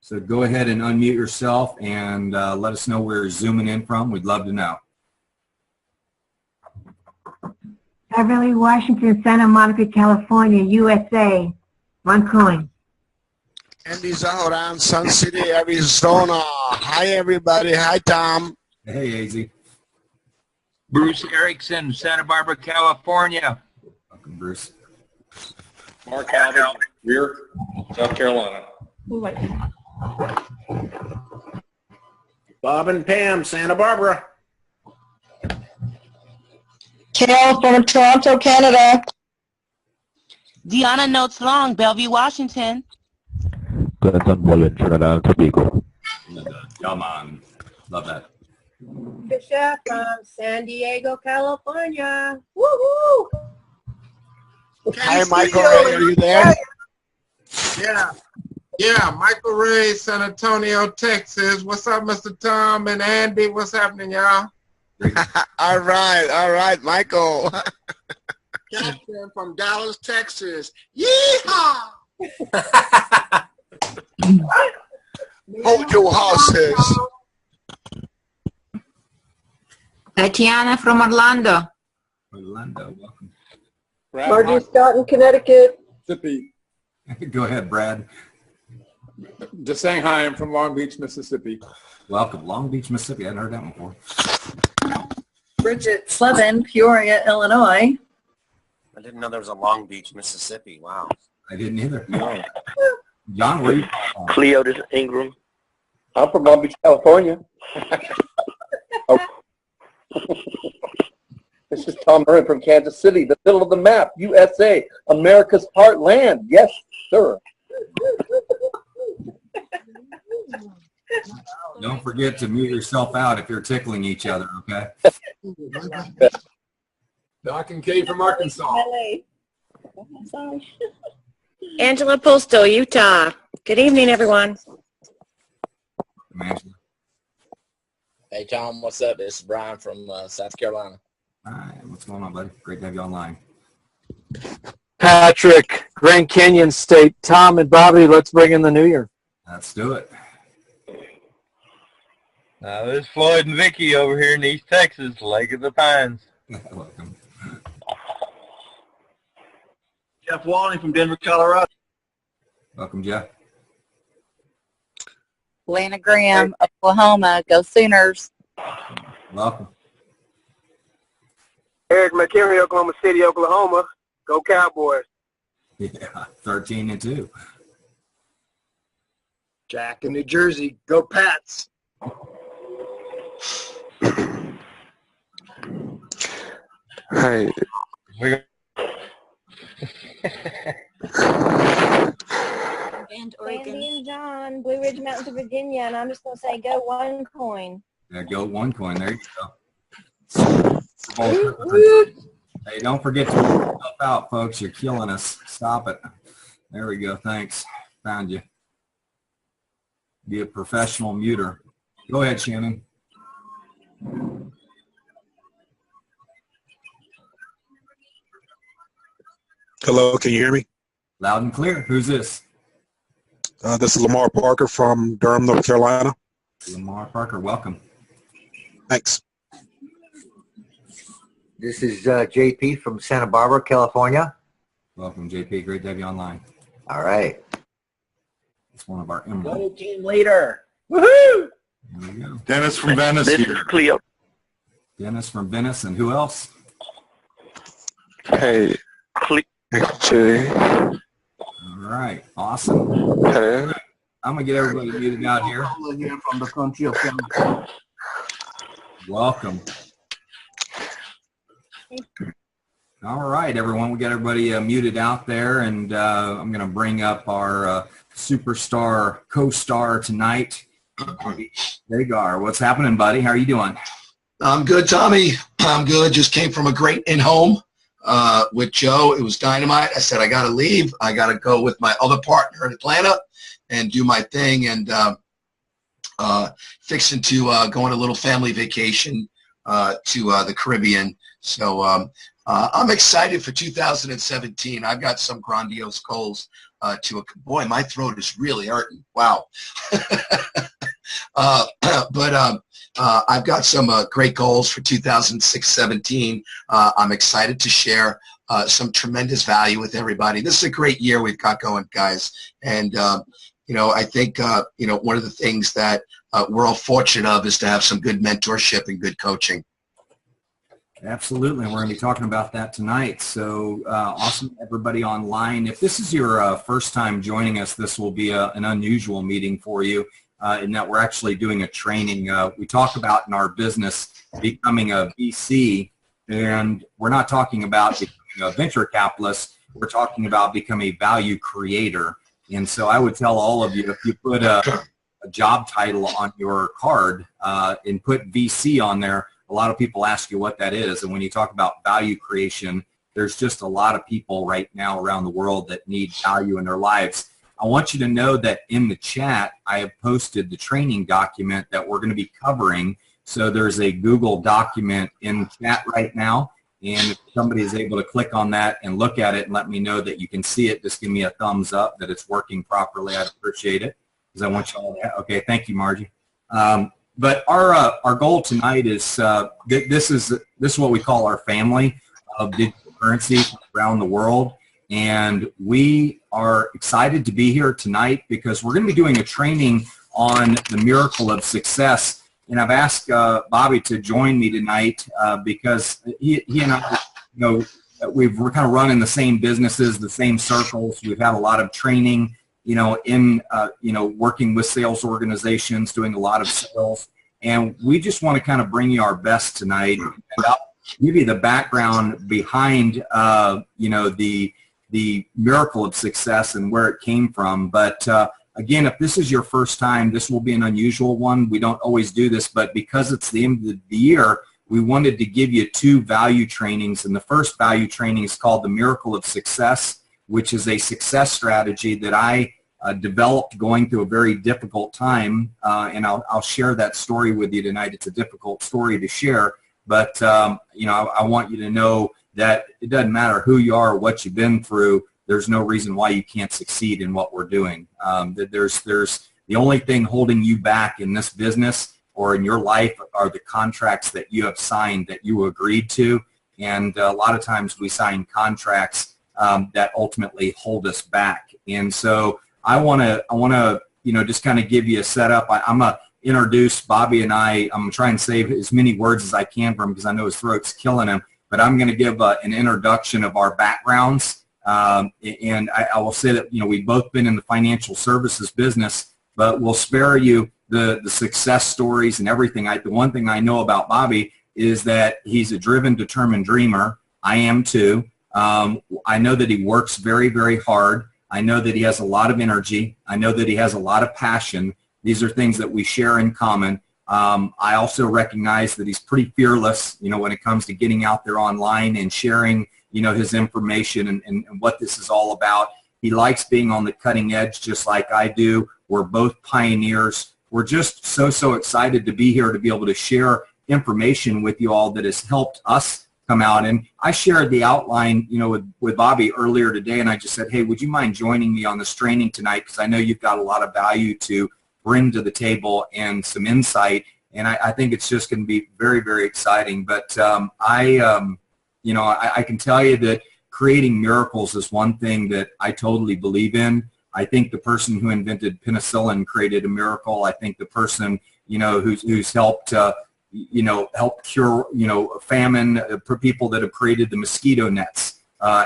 So go ahead and unmute yourself and let us know where you're zooming in from. We'd love to know. Beverly, Washington, Santa Monica, California, USA. 1 coin. Andy Zahoran, Sun City, Arizona. Hi, everybody. Hi, Tom. Hey, AZ. Bruce Erickson, Santa Barbara, California. Welcome, Bruce. Mark Alvin, Weir, South Carolina. Bob and Pam, Santa Barbara. Carol from Toronto, Canada. Deanna Notes Long, Bellevue, Washington. Clinton Mullen, Trinidad and Tobago. Come on. Love that. Bishop from San Diego, California. Woohoo! Hi, Michael Ray. Are you there? Yeah, Michael Ray, San Antonio, Texas. What's up, Mr. Tom and Andy? What's happening, y'all? All right, Michael. Catherine from Dallas, Texas. Yeehaw! Hold your horses. Tatiana from Orlando. Orlando, welcome. Margie Scott in Connecticut. Mississippi. Go ahead, Brad. Just saying hi. I'm from Long Beach, Mississippi. Welcome. Long Beach, Mississippi. I hadn't heard that one before. Bridget Slevin, Peoria, Illinois. I didn't know there was a Long Beach, Mississippi. Wow. I didn't either. No. John, where are you from? Cleotis Ingram. I'm from Long Beach, California. Oh. This is Tom Murray from Kansas City, the middle of the map, USA, America's heartland. Yes, sir. Don't forget to mute yourself out if you're tickling each other, okay? Doc and Kay from Arkansas. Angela Posto, Utah. Good evening, everyone. Hey, Tom, what's up? This is Brian from South Carolina. Hi, what's going on, buddy? Great to have you online. Patrick, Grand Canyon State. Tom and Bobby, let's bring in the new year. Let's do it. There's Floyd and Vicky over here in East Texas, Lake of the Pines. Welcome. Jeff Walling from Denver, Colorado. Welcome, Jeff. Lena Graham, Oklahoma. Go Sooners. Welcome. Eric McHenry, Oklahoma City, Oklahoma. Go Cowboys. Yeah, 13-2. Jack in New Jersey. Go Pats. Hi. And Sandy and John, Blue Ridge Mountains of Virginia, and I'm just going to say go 1 coin. Yeah, go 1 coin. There you go. Hey, don't forget to mute yourself out, folks. You're killing us. Stop it. There we go. Thanks. Found you. Be a professional muter. Go ahead, Shannon. Hello, can you hear me? Loud and clear. Who's this? This is Lamar Parker from Durham, North Carolina. Lamar Parker, welcome. Thanks. This is JP from Santa Barbara, California. Welcome, JP. Great to have you online. All right. It's one of our Go emeralds. team leader. Woohoo! There we go. Dennis from Venice This here. is Cleo. Dennis from Venice, and who else? Hey. Jay. All right, awesome. Hey. I'm gonna get everybody muted out here. Here from the country of Canada. Welcome. All right, everyone. We got everybody muted out there, and I'm going to bring up our superstar co-star tonight, Sagar. What's happening, buddy? How are you doing? I'm good, Tommy. I'm good. Just came from a great in-home with Joe. It was dynamite. I said, I got to leave. I got to go with my other partner in Atlanta and do my thing, and fixing to go on a little family vacation to the Caribbean. So I'm excited for 2017. I've got some grandiose goals boy, my throat is really hurting. Wow. I've got some great goals for 2016-17. I'm excited to share some tremendous value with everybody. This is a great year we've got going, guys. And, I think, one of the things that we're all fortunate of is to have some good mentorship and good coaching. Absolutely. We're going to be talking about that tonight. So awesome, everybody online. If this is your first time joining us, this will be an unusual meeting for you in that we're actually doing a training. We talk about in our business becoming a VC, and we're not talking about becoming a venture capitalist. We're talking about becoming a value creator. And so I would tell all of you, if you put a job title on your card and put VC on there, a lot of people ask you what that is. And when you talk about value creation, there's just a lot of people right now around the world that need value in their lives. I want you to know that in the chat, I have posted the training document that we're going to be covering. So there's a Google document in chat right now. And if somebody is able to click on that and look at it and let me know that you can see it, just give me a thumbs up that it's working properly. I'd appreciate it because I want you all to. Okay, thank you, Margie. But our goal tonight is this is what we call our family of digital currency around the world, and we are excited to be here tonight because we're going to be doing a training on the miracle of success. And I've asked Bobby to join me tonight because he and I, we're kind of running the same businesses, the same circles. We've had a lot of training. In working with sales organizations, doing a lot of sales. And we just want to kind of bring you our best tonight. And I'll give you the background behind, the miracle of success and where it came from. But again, if this is your first time, this will be an unusual one. We don't always do this, but because it's the end of the year, we wanted to give you 2 value trainings. And the first value training is called the Miracle of Success, which is a success strategy that I developed going through a very difficult time, and I'll share that story with you tonight. It's a difficult story to share, but I want you to know that it doesn't matter who you are or what you've been through. There's no reason why you can't succeed in what we're doing. There's the only thing holding you back in this business or in your life are the contracts that you have signed that you agreed to, and a lot of times we sign contracts that ultimately hold us back. And so I want to, just kind of give you a setup. I'm going to introduce Bobby and I'm going to try and save as many words as I can from him because I know his throat's killing him, but I'm going to give an introduction of our backgrounds. And I will say that, we've both been in the financial services business, but we'll spare you the success stories and everything. The one thing I know about Bobby is that he's a driven, determined dreamer. I am too. I know that he works very, very hard. I know that he has a lot of energy. I know that he has a lot of passion. These are things that we share in common. I also recognize that he's pretty fearless, when it comes to getting out there online and sharing, his information and what this is all about. He likes being on the cutting edge just like I do. We're both pioneers. We're just so excited to be here to be able to share information with you all that has helped us come out. And I shared the outline, with Bobby earlier today, and I just said, hey, would you mind joining me on this training tonight? Because I know you've got a lot of value to bring to the table and some insight, and I think it's just going to be very, very exciting. But I can tell you that creating miracles is one thing that I totally believe in. I think the person who invented penicillin created a miracle. I think the person, who's helped help cure, famine, for people that have created the mosquito nets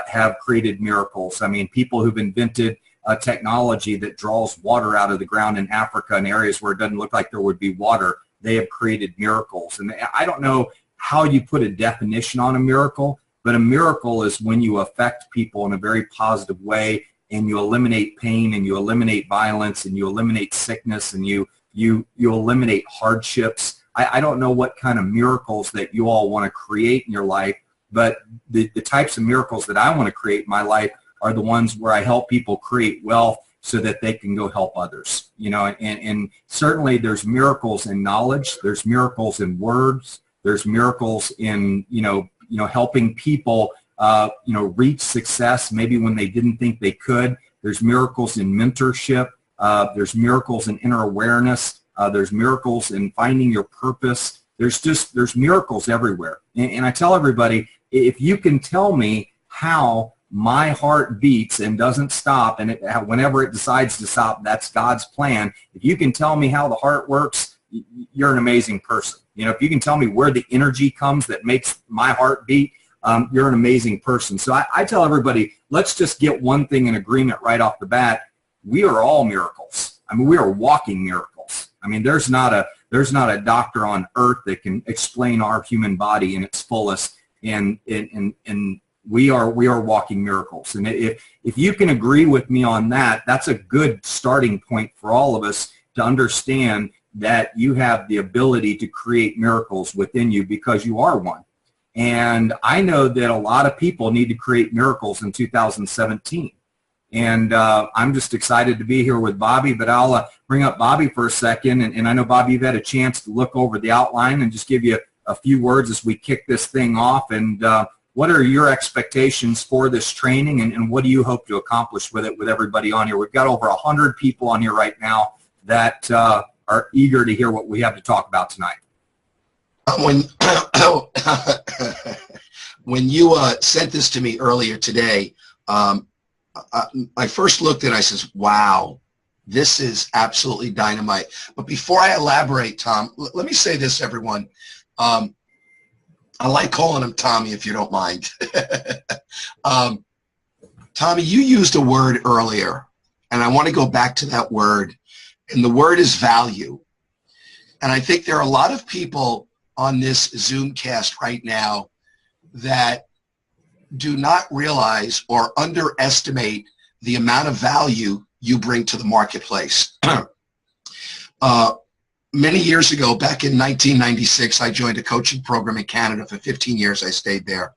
have created miracles. I mean, people who've invented technology that draws water out of the ground in Africa in areas where it doesn't look like there would be water, they have created miracles. And I don't know how you put a definition on a miracle, but a miracle is when you affect people in a very positive way and you eliminate pain and you eliminate violence and you eliminate sickness and you eliminate hardships. I don't know what kind of miracles that you all want to create in your life, but the types of miracles that I want to create in my life are the ones where I help people create wealth so that they can go help others. And certainly there's miracles in knowledge, there's miracles in words, there's miracles in, helping people, reach success maybe when they didn't think they could. There's miracles in mentorship. There's miracles in inner awareness. There's miracles in finding your purpose. There's miracles everywhere. And I tell everybody, if you can tell me how my heart beats and doesn't stop, and whenever it decides to stop, that's God's plan. If you can tell me how the heart works, you're an amazing person. You know, if you can tell me where the energy comes that makes my heart beat, you're an amazing person. So I tell everybody, let's just get one thing in agreement right off the bat. We are all miracles. I mean, we are walking miracles. I mean, there's not a doctor on earth that can explain our human body in its fullest, and we are walking miracles. And if you can agree with me on that, that's a good starting point for all of us to understand that you have the ability to create miracles within you because you are one. And I know that a lot of people need to create miracles in 2017. And I'm just excited to be here with Bobby, but I'll bring up Bobby for a second. And I know, Bobby, you've had a chance to look over the outline and just give you a few words as we kick this thing off. And what are your expectations for this training, and what do you hope to accomplish with it with everybody on here? We've got over 100 people on here right now that are eager to hear what we have to talk about tonight. When you sent this to me earlier today, I first looked at it, I says, wow, this is absolutely dynamite. But before I elaborate, Tom, let me say this, everyone. I like calling him Tommy, if you don't mind. Tommy, you used a word earlier, and I want to go back to that word, and the word is value. And I think there are a lot of people on this Zoomcast right now that do not realize or underestimate the amount of value you bring to the marketplace. Many years ago, back in 1996, I joined a coaching program in Canada. For 15 years, I stayed there.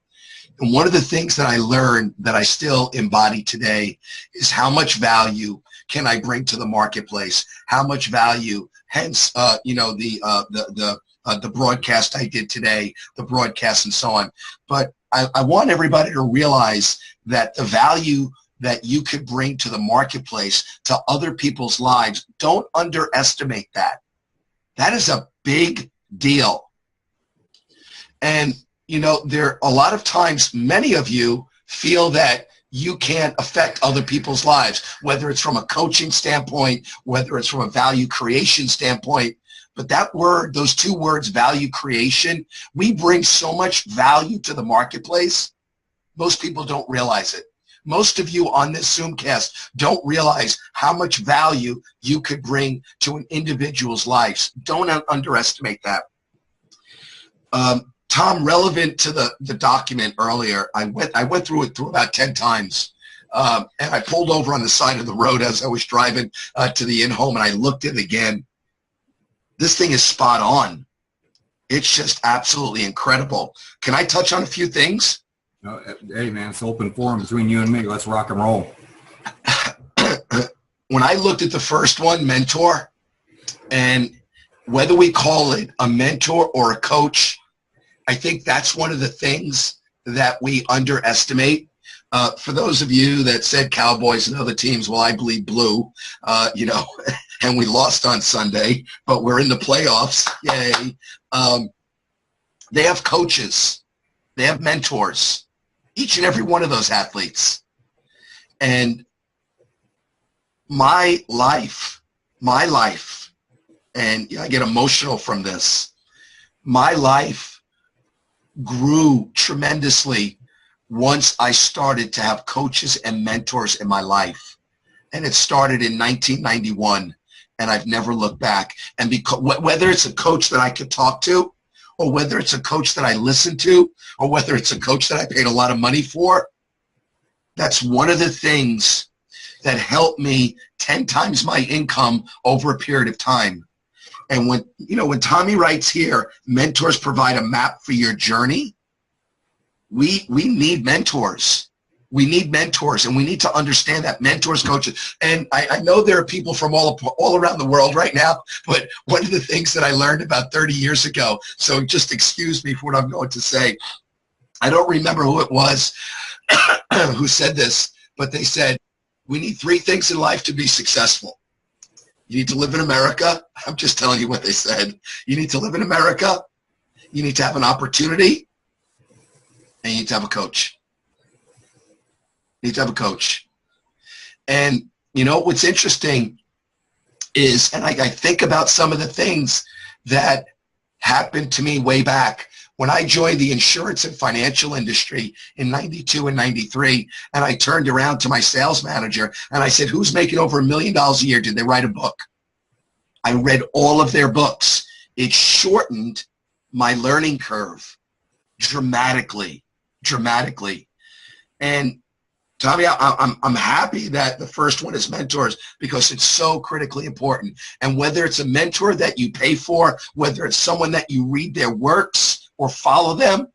And one of the things that I learned that I still embody today is how much value can I bring to the marketplace? How much value, hence, the broadcast I did today, the broadcast and so on. But I want everybody to realize that the value that you could bring to the marketplace, to other people's lives, don't underestimate that. That is a big deal. And, you know, there a lot of times, many of you feel that you can't affect other people's lives, whether it's from a coaching standpoint, whether it's from a value creation standpoint. But that word, those two words, value creation, we bring so much value to the marketplace. Most people don't realize it. Most of you on this Zoomcast don't realize how much value you could bring to an individual's lives. Don't underestimate that. Tom, relevant to the document earlier, I went through it about 10 times. And I pulled over on the side of the road as I was driving to the in-home, and I looked at it again. This thing is spot on. It's just absolutely incredible. Can I touch on a few things? Hey, man, it's open forum between you and me. Let's rock and roll. When I looked at the first one, mentor, and whether we call it a mentor or a coach, I think that's one of the things that we underestimate. For those of you that said Cowboys and other teams, well, I bleed blue, and we lost on Sunday, but we're in the playoffs. Yay. They have coaches. They have mentors. Each and every one of those athletes. And my life, and I get emotional from this, my life grew tremendously once I started to have coaches and mentors in my life. And it started in 1991, and I've never looked back. And because, whether it's a coach that I could talk to, or whether it's a coach that I listen to, or whether it's a coach that I paid a lot of money for, that's one of the things that helped me 10 times my income over a period of time. And when Tommy writes here, mentors provide a map for your journey, we need mentors. We need mentors, and we need to understand that mentors, coaches. And I know there are people from all around the world right now, but one of the things that I learned about 30 years ago, so just excuse me for what I'm going to say. I don't remember who it was who said this, but they said, We need 3 things in life to be successful. You need to live in America. I'm just telling you what they said. You need to live in America. You need to have an opportunity. And you need to have a coach. You need to have a coach. And, you know, what's interesting is, and I think about some of the things that happened to me way back when I joined the insurance and financial industry in 92 and 93, and I turned around to my sales manager and I said, who's making over $1 million a year? Did they write a book? I read all of their books. It shortened my learning curve dramatically. And Tommy, I'm happy that the first one is mentors because it's so critically important. And whether it's a mentor that you pay for, whether it's someone that you read their works or follow them,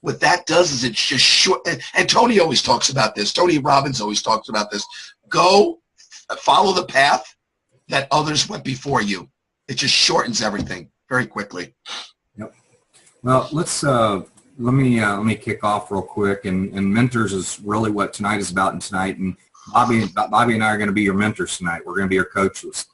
what that does is it's just short. And Tony always talks about this. Tony Robbins always talks about this. Go follow the path that others went before you. It just shortens everything very quickly. Yep. Well, let's let me kick off real quick. And mentors is really what tonight is about. And tonight, and Bobby and I are going to be your mentors tonight. We're going to be your coaches,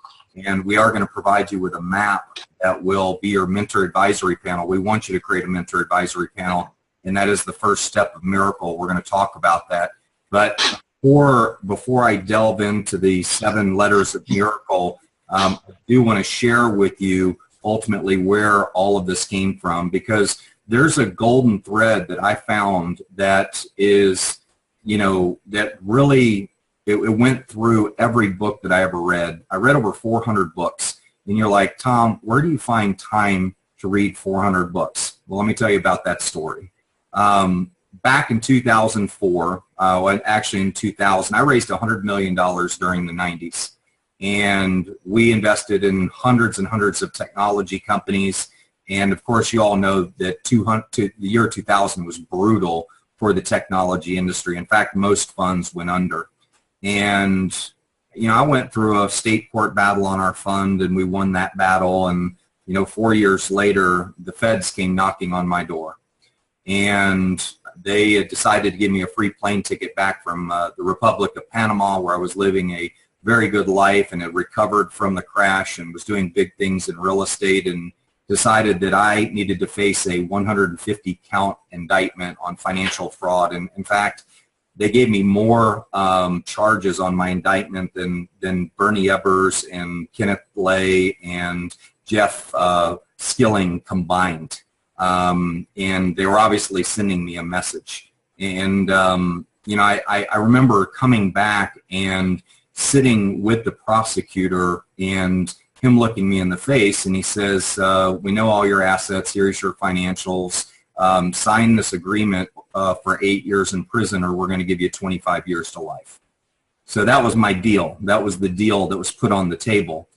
and we are going to provide you with a map that will be your mentor advisory panel. We want you to create a mentor advisory panel, and that is the first step of Miracle. We're going to talk about that. But before I delve into the 7 letters of Miracle, I do want to share with you ultimately where all of this came from, because there's a golden thread that I found that is, you know, that really, it went through every book that I ever read. I read over 400 books. And you're like, Tom, where do you find time to read 400 books? Well, let me tell you about that story. Back in 2004, actually in 2000, I raised $100 million during the 90s. And we invested in hundreds and hundreds of technology companies. And of course, you all know that the year 2000 was brutal for the technology industry. In fact, most funds went under. And you know, I went through a state court battle on our fund, and we won that battle. And, you know, 4 years later, the feds came knocking on my door. And they had decided to give me a free plane ticket back from the Republic of Panama, where I was living a very good life and had recovered from the crash and was doing big things in real estate, and decided that I needed to face a 150 count indictment on financial fraud. And in fact, they gave me more charges on my indictment than Bernie Ebbers and Kenneth Lay and Jeff Skilling combined. And they were obviously sending me a message. And, you know, I remember coming back and sitting with the prosecutor and him looking me in the face, and he says, we know all your assets, here's your financials, sign this agreement for 8 years in prison, or we're going to give you 25 years to life. So that was my deal. That was the deal that was put on the table.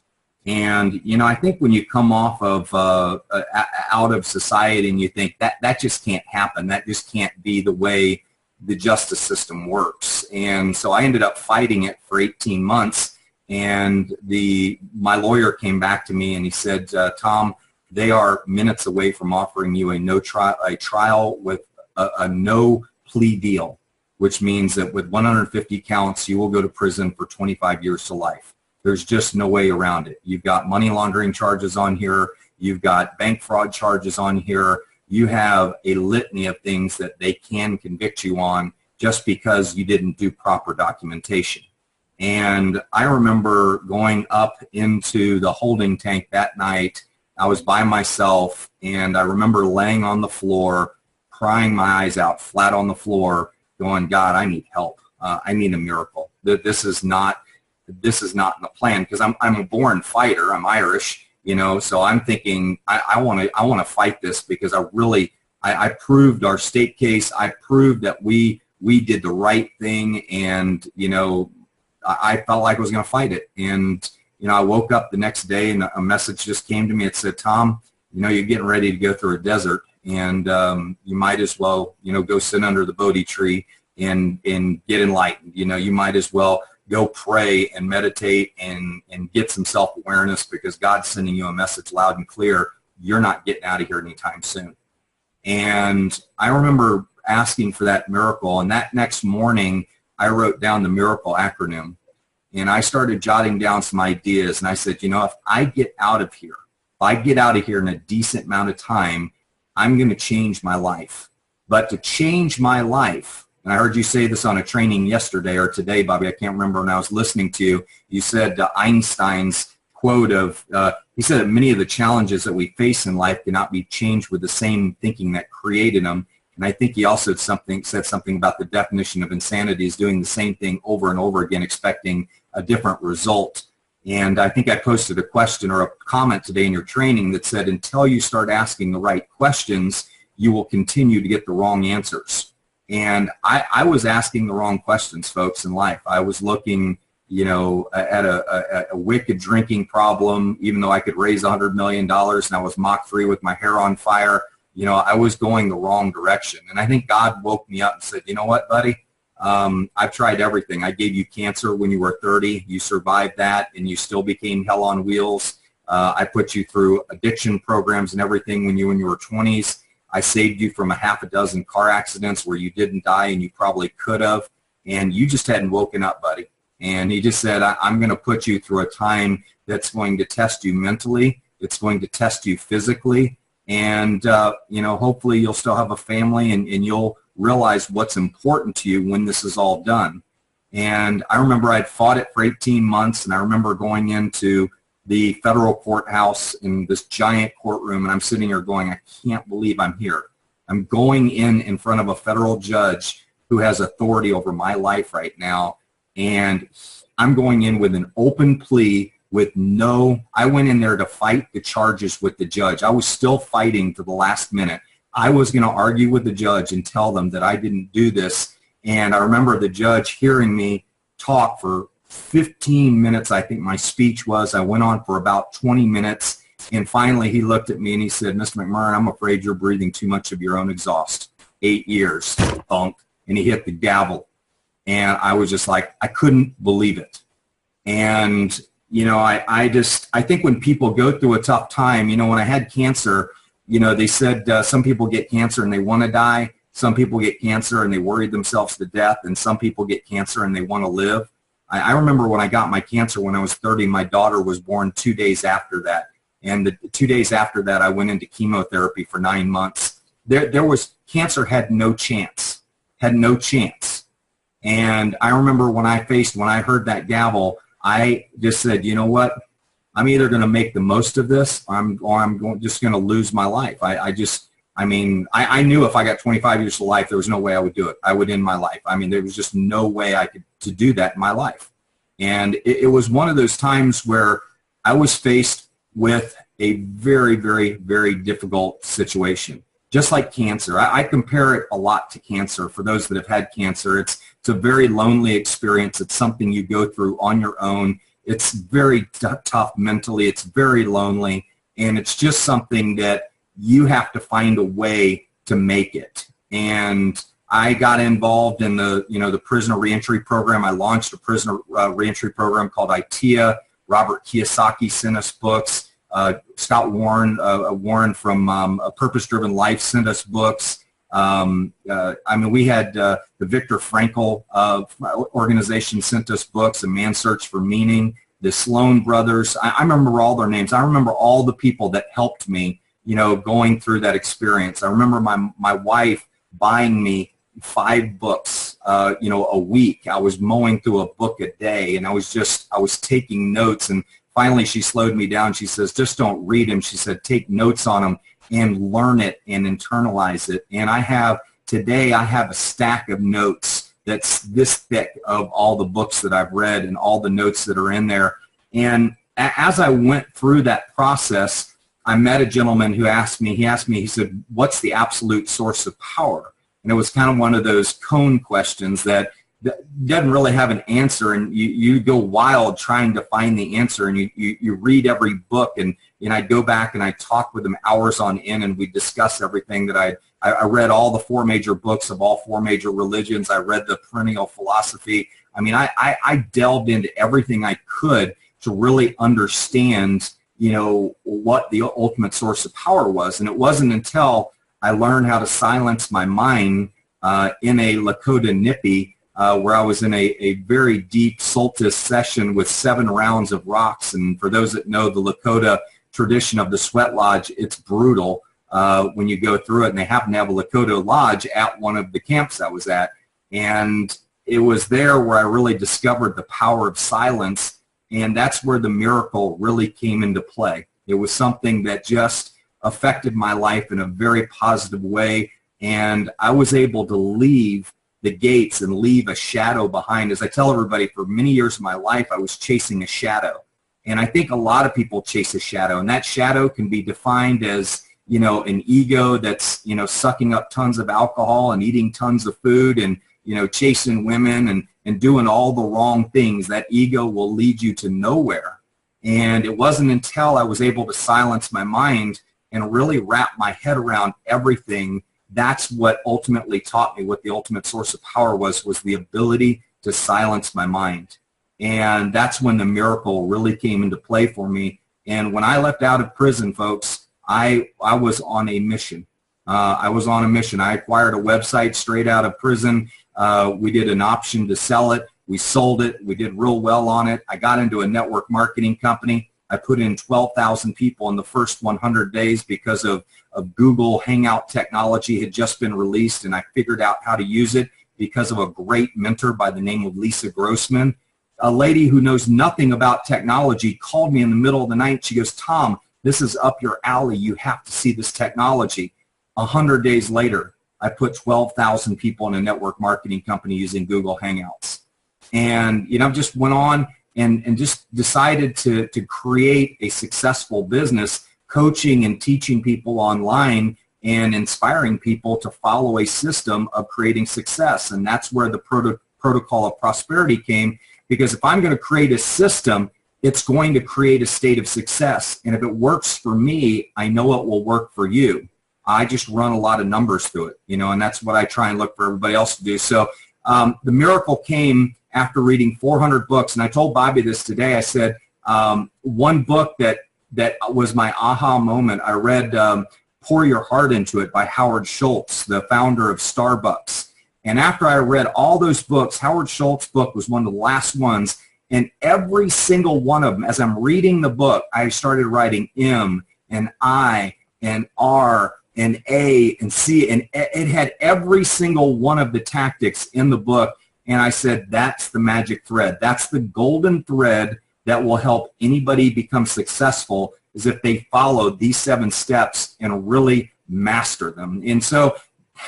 And, you know, I think when you come off of out of society and you think that just can't happen, that just can't be the way the justice system works. And so I ended up fighting it for 18 months. And my lawyer came back to me and he said, Tom, they are minutes away from offering you a trial with a no plea deal, which means that with 150 counts, you will go to prison for 25 years to life. There's just no way around it. You've got money laundering charges on here. You've got bank fraud charges on here. You have a litany of things that they can convict you on just because you didn't do proper documentation. And I remember going up into the holding tank that night. I was by myself, and I remember laying on the floor, crying my eyes out, flat on the floor, going, God, I need help. I need a miracle. This is not in the plan, because I'm a born fighter. I'm Irish, you know, so I'm thinking I want to fight this, because I proved our state case. I proved that we did the right thing, and, you know, I felt like I was going to fight it. And, you know, I woke up the next day and a message just came to me. It said, Tom, you know, you're getting ready to go through a desert, and you might as well, you know, go sit under the Bodhi tree and get enlightened. You know, you might as well go pray and meditate and get some self-awareness, because God's sending you a message loud and clear. You're not getting out of here anytime soon. And I remember asking for that miracle, and that next morning I wrote down the miracle acronym, and I started jotting down some ideas, and I said, you know, if I get out of here, in a decent amount of time, I'm going to change my life. But to change my life, and I heard you say this on a training yesterday or today, Bobby, I can't remember, when I was listening to you, you said Einstein's quote of, he said that many of the challenges that we face in life cannot be changed with the same thinking that created them. And I think he also said something about the definition of insanity is doing the same thing over and over again, expecting a different result. And I think I posted a question or a comment today in your training that said, until you start asking the right questions, you will continue to get the wrong answers. And I was asking the wrong questions, folks, in life. I was looking, you know, at a wicked drinking problem, even though I could raise $100 million, and I was Mach-3 with my hair on fire. You know, I was going the wrong direction. And I think God woke me up and said, you know what, buddy? I've tried everything. I gave you cancer when you were 30. You survived that, and you still became hell on wheels. I put you through addiction programs and everything when you were in your 20s. I saved you from a half a dozen car accidents where you didn't die and you probably could have, and you just hadn't woken up, buddy. And he just said, I'm going to put you through a time that's going to test you mentally. It's going to test you physically. And, you know, hopefully you'll still have a family, and you'll realize what's important to you when this is all done. And I remember I'd fought it for 18 months, and I remember going into the federal courthouse in this giant courtroom, and I'm sitting here going, I can't believe I'm here. I'm going in front of a federal judge who has authority over my life right now, and I'm going in with an open plea with I went in there to fight the charges with the judge. I was still fighting to the last minute. I was going to argue with the judge and tell them that I didn't do this. And I remember the judge hearing me talk for 15 minutes, I think my speech was. I went on for about 20 minutes. And finally he looked at me and he said, Mr. McMurrain, I'm afraid you're breathing too much of your own exhaust. 8 years, thunk. And he hit the gavel. And I was just like, I couldn't believe it. And you know, I think when people go through a tough time, you know, when I had cancer, you know, they said some people get cancer and they want to die. Some people get cancer and they worry themselves to death. And some people get cancer and they want to live. I remember when I got my cancer when I was 30, my daughter was born 2 days after that. And the 2 days after that, I went into chemotherapy for 9 months. Cancer had no chance, And I remember when I heard that gavel, I just said, you know what, I'm either going to make the most of this or I'm just going to lose my life. I knew if I got 25 years of life, there was no way I would do it. I would end my life. I mean, there was just no way I could to do that in my life. And it was one of those times where I was faced with a very, very, very difficult situation. Just like cancer. I compare it a lot to cancer. For those that have had cancer, it's a very lonely experience. It's something you go through on your own. It's very tough mentally. It's very lonely. And it's just something that you have to find a way to make it. And I got involved in the prisoner reentry program. I launched a prisoner reentry program called ITEA. Robert Kiyosaki sent us books. Scott Warren from A Purpose-Driven Life sent us books. We had the Viktor Frankl organization sent us books, A Man's Search for Meaning, the Sloan brothers. I remember all their names. I remember all the people that helped me, going through that experience. I remember my wife buying me 5 books, a week. I was mowing through a book a day, and I was taking notes. And finally, she slowed me down. She says, just don't read them. She said, take notes on them and learn it and internalize it. And today I have a stack of notes that's this thick of all the books that I've read and all the notes that are in there. And as I went through that process, I met a gentleman who he said, what's the absolute source of power? And it was kind of one of those cone questions that doesn't really have an answer, and you go wild trying to find the answer, and you read every book, and I'd go back and I'd talk with them hours on end, and we'd discuss everything that I read all the 4 major books of all 4 major religions. I read the perennial philosophy. I mean, I delved into everything I could to really understand, what the ultimate source of power was. And it wasn't until I learned how to silence my mind in a Lakota Nippy where I was in a very deep solstice session with 7 rounds of rocks. And for those that know the Lakota tradition of the sweat lodge, it's brutal when you go through it. And they happen to have a Lakota lodge at one of the camps I was at. And it was there where I really discovered the power of silence. And that's where the miracle really came into play. It was something that just affected my life in a very positive way. And I was able to leave the gates and leave a shadow behind. As I tell everybody, for many years of my life, I was chasing a shadow. And I think a lot of people chase a shadow. And that shadow can be defined as, you know, an ego that's, you know, sucking up tons of alcohol and eating tons of food and, you know, chasing women and doing all the wrong things. That ego will lead you to nowhere. And it wasn't until I was able to silence my mind and really wrap my head around everything. That's what ultimately taught me what the ultimate source of power was the ability to silence my mind. And that's when the miracle really came into play for me. And when I left out of prison, folks, I was on a mission. I was on a mission. I acquired a website straight out of prison. We did an option to sell it. We sold it. We did real well on it. I got into a network marketing company. I put in 12,000 people in the first 100 days because of Google Hangout technology had just been released, and I figured out how to use it because of a great mentor by the name of Lisa Grossman. A lady who knows nothing about technology called me in the middle of the night. She goes, "Tom, this is up your alley. You have to see this technology." 100 days later, I put 12,000 people in a network marketing company using Google Hangouts. And, you know, just went on and just decided to create a successful business, coaching and teaching people online and inspiring people to follow a system of creating success. And that's where the protocol of prosperity came, because if I'm going to create a system, it's going to create a state of success. And if it works for me, I know it will work for you. I just run a lot of numbers through it, you know, and that's what I try and look for everybody else to do. So the miracle came after reading 400 books. And I told Bobby this today. I said, one book that was my aha moment, I read Pour Your Heart Into It by Howard Schultz, the founder of Starbucks. And after I read all those books, Howard Schultz's book was one of the last ones. And every single one of them, as I'm reading the book, I started writing M and I and R and A and C. And it had every single one of the tactics in the book. And I said, that's the magic thread. That's the golden thread that will help anybody become successful, is if they follow these 7 steps and really master them. And so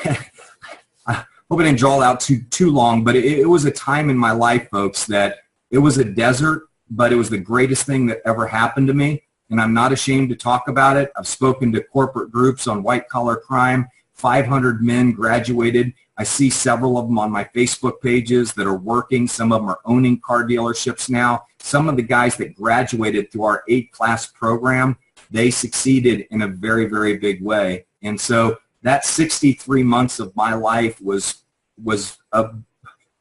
I hope I didn't draw it out too long, but it was a time in my life, folks, that it was a desert, but it was the greatest thing that ever happened to me. And I'm not ashamed to talk about it. I've spoken to corporate groups on white-collar crime. 500 men graduated. I see several of them on my Facebook pages that are working. Some of them are owning car dealerships now. Some of the guys that graduated through our 8-class program, they succeeded in a very, very big way. And so that 63 months of my life was a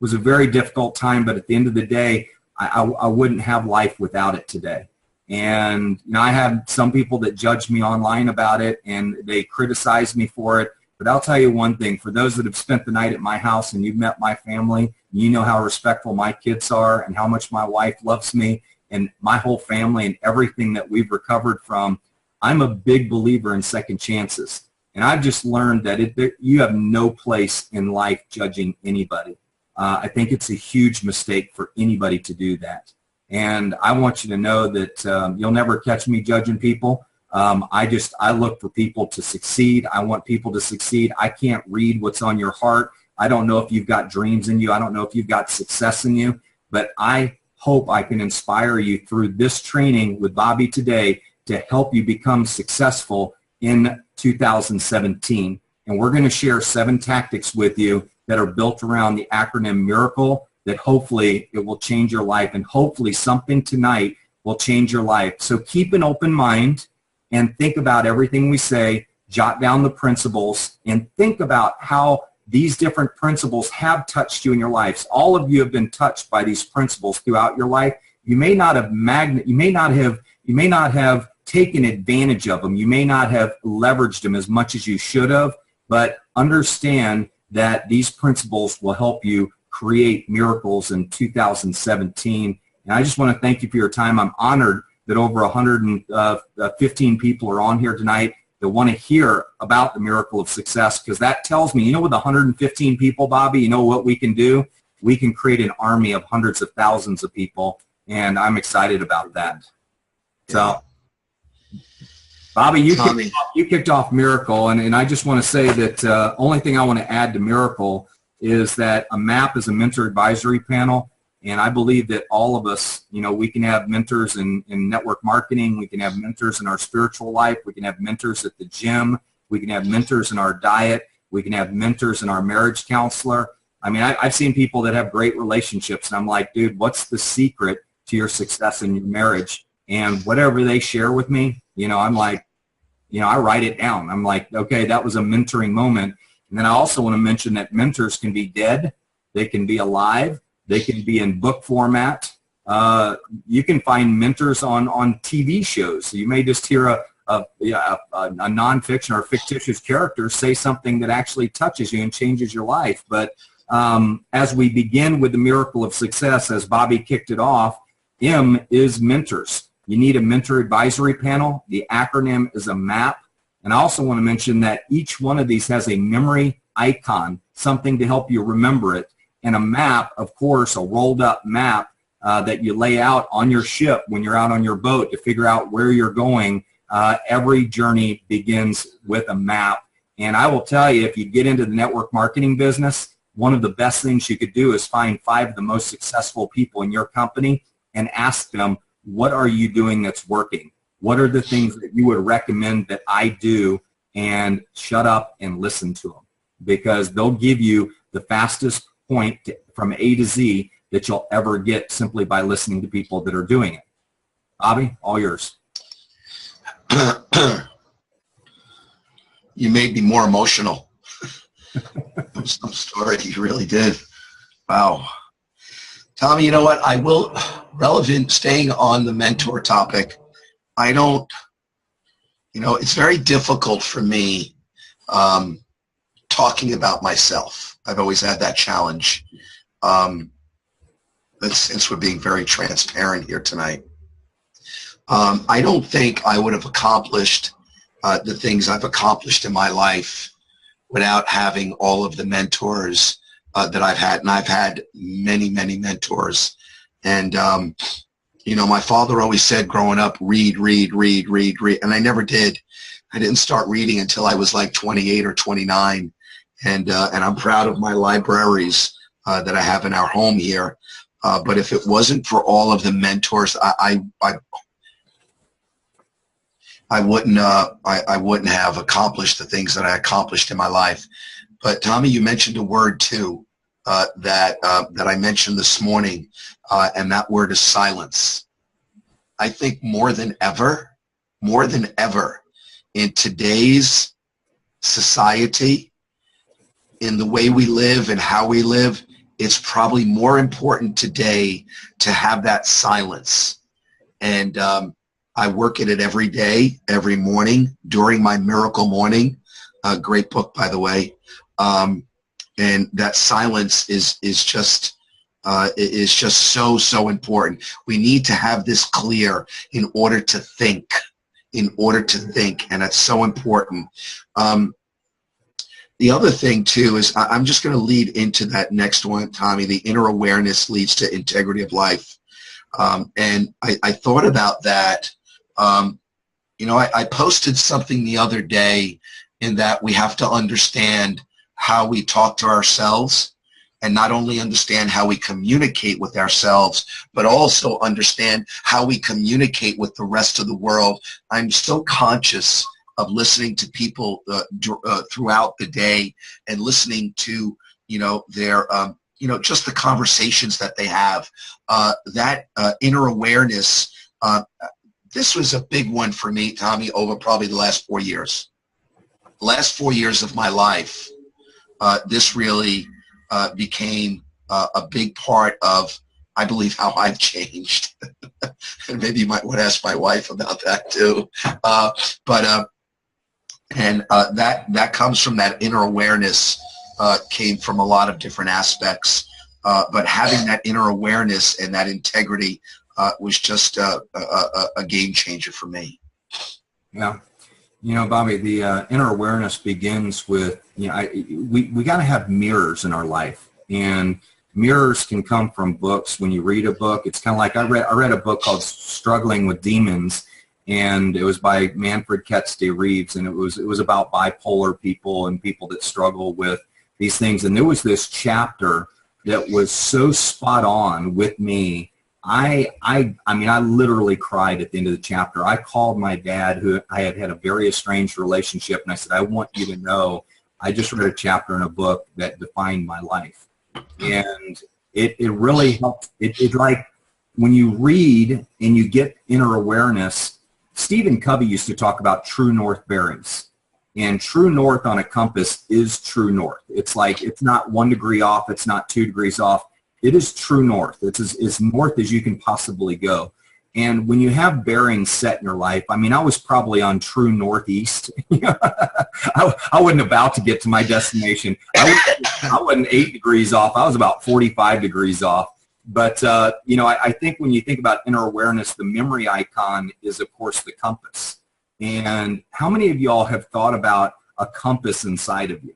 very difficult time, but at the end of the day, I wouldn't have life without it today. And you know, I have some people that judge me online about it, and they criticize me for it. But I'll tell you one thing, for those that have spent the night at my house and you've met my family, you know how respectful my kids are and how much my wife loves me and my whole family and everything that we've recovered from. I'm a big believer in second chances. And I've just learned that you have no place in life judging anybody. I think it's a huge mistake for anybody to do that. And I want you to know that you'll never catch me judging people. I look for people to succeed. I want people to succeed. I can't read what's on your heart. I don't know if you've got dreams in you. I don't know if you've got success in you. But I hope I can inspire you through this training with Bobby today to help you become successful in 2017. And we're going to share 7 tactics with you that are built around the acronym MIRACLE, that hopefully it will change your life, and hopefully something tonight will change your life. So keep an open mind and think about everything we say, jot down the principles, and think about how these different principles have touched you in your lives. All of you have been touched by these principles throughout your life. You may not have taken advantage of them. You may not have leveraged them as much as you should have, but understand that these principles will help you create miracles in 2017. And I just want to thank you for your time. I'm honored that over 115 people are on here tonight that want to hear about the miracle of success, because that tells me, with 115 people, Bobby, you know what we can do? We can create an army of hundreds of thousands of people, and I'm excited about that. So, Bobby, you kicked off Miracle, and I just want to say that only thing I want to add to Miracle is that a MAP is a mentor advisory panel, and I believe that all of us, we can have mentors in network marketing, we can have mentors in our spiritual life, we can have mentors at the gym, we can have mentors in our diet, we can have mentors in our marriage counselor. I mean, I've seen people that have great relationships, and I'm like, dude, what's the secret to your success in your marriage? And whatever they share with me, I'm like, I write it down. I'm like, okay, that was a mentoring moment. And then I also want to mention that mentors can be dead, they can be alive, they can be in book format. You can find mentors on TV shows. You may just hear a nonfiction or fictitious character say something that actually touches you and changes your life. But as we begin with the miracle of success, as Bobby kicked it off, M is mentors. You need a mentor advisory panel. The acronym is a MAP. And I also want to mention that each one of these has a memory icon, something to help you remember it. And a map, of course, a rolled up map that you lay out on your ship when you're out on your boat to figure out where you're going. Every journey begins with a map. And I will tell you, if you get into the network marketing business, one of the best things you could do is find 5 of the most successful people in your company and ask them, what are you doing that's working? What are the things that you would recommend that I do? And shut up and listen to them, because they'll give you the fastest point from A to Z that you'll ever get simply by listening to people that are doing it. Bobby, all yours. You made me more emotional. Some story, you really did. Wow. Tommy, you know what? I will, staying on the mentor topic, I don't, it's very difficult for me talking about myself. I've always had that challenge. Since we're being very transparent here tonight. I don't think I would have accomplished the things I've accomplished in my life without having all of the mentors that I've had. And I've had many, many mentors. And, my father always said growing up, read, read, read, read, read. And I never did. I didn't start reading until I was like 28 or 29. And I'm proud of my libraries that I have in our home here. But if it wasn't for all of the mentors, I wouldn't have accomplished the things that I accomplished in my life. But Tommy, you mentioned a word too that I mentioned this morning, and that word is silence. I think more than ever, in today's society, in the way we live and how we live, it's probably more important today to have that silence. And I work at it every day, every morning, during my miracle morning. Great book, by the way. And that silence is just so important. We need to have this clear in order to think, and that's so important. The other thing, too, is I'm just going to lead into that next one, Tommy. The inner awareness leads to integrity of life. And I thought about that. I posted something the other day in that we have to understand how we talk to ourselves, and not only understand how we communicate with ourselves, but also understand how we communicate with the rest of the world. I'm so conscious of listening to people throughout the day, and listening to their just the conversations that they have. That inner awareness. This was a big one for me, Tommy, over probably the last 4 years. The last 4 years of my life, this really became a big part of, I believe, how I've changed. And maybe you might want to ask my wife about that too. That comes from that inner awareness, came from a lot of different aspects. but having that inner awareness and that integrity was just a game changer for me. Yeah. You know, Bobby, the inner awareness begins with, you know, we got to have mirrors in our life. And mirrors can come from books. When you read a book, it's kind of like I read a book called Struggling with Demons, and it was by Manfred Reeves, and it was about bipolar people and people that struggle with these things. And there was this chapter that was so spot on with me. I mean, I literally cried at the end of the chapter. I called my dad, who I had a very estranged relationship, and I said, I want you to know I just read a chapter in a book that defined my life. And it really helped. It like when you read and you get inner awareness, Stephen Covey used to talk about true north bearings. And true north on a compass is true north. It's like, it's not 1 degree off. It's not 2 degrees off. It is true north. It's as north as you can possibly go. And when you have bearings set in your life, I mean, I was probably on true northeast. I wasn't about to get to my destination. I wasn't 8 degrees off. I was about 45 degrees off. But, you know, I think when you think about inner awareness, the memory icon is, of course, the compass. And how many of y'all have thought about a compass inside of you?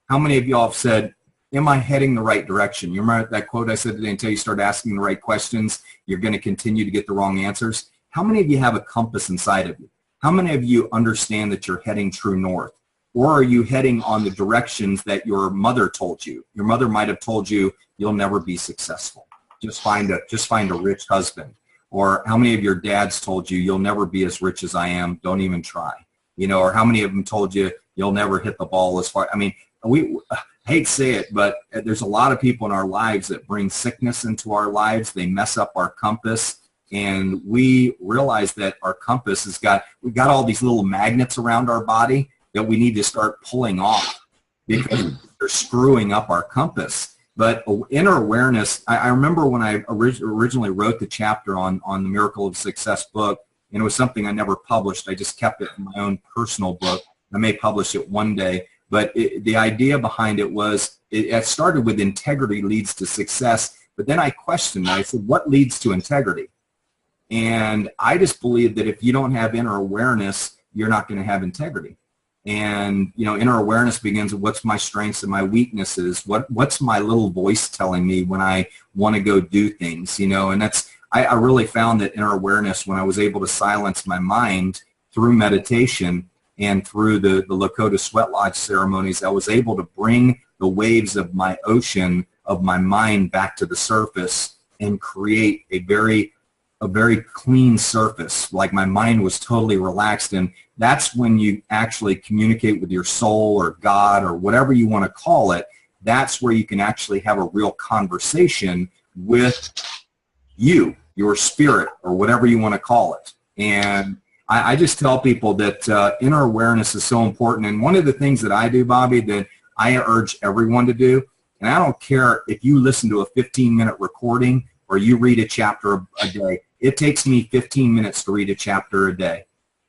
How many of y'all have said, am I heading the right direction? You remember that quote I said today, until you start asking the right questions, you're going to continue to get the wrong answers? How many of you have a compass inside of you? How many of you understand that you're heading true north? Or are you heading on the directions that your mother told you? Your mother might have told you, you'll never be successful. Just find a rich husband. Or how many of your dads told you, you'll never be as rich as I am, don't even try? You know, or how many of them told you, you'll never hit the ball as far? I mean, I hate to say it, but there's a lot of people in our lives that bring sickness into our lives. They mess up our compass. And we realize that our compass we've got all these little magnets around our body that we need to start pulling off because they're screwing up our compass. But inner awareness, I remember when I originally wrote the chapter on the Miracle of Success book, and it was something I never published. I just kept it in my own personal book. I may publish it one day. But the idea behind it was, it started with integrity leads to success. But then I questioned, I said, what leads to integrity? And I just believe that if you don't have inner awareness, you're not going to have integrity. And, you know, inner awareness begins with what's my strengths and my weaknesses. What's my little voice telling me when I want to go do things, you know? And I really found that inner awareness, when I was able to silence my mind through meditation and through the Lakota Sweat Lodge ceremonies, I was able to bring the waves of my ocean, of my mind, back to the surface and create a very clean surface. Like my mind was totally relaxed. And that's when you actually communicate with your soul or God or whatever you want to call it. That's where you can actually have a real conversation with your spirit, or whatever you want to call it. And I just tell people that inner awareness is so important. And one of the things that I do, Bobby, that I urge everyone to do, and I don't care if you listen to a 15-minute recording or you read a chapter a day. It takes me 15 minutes to read a chapter a day.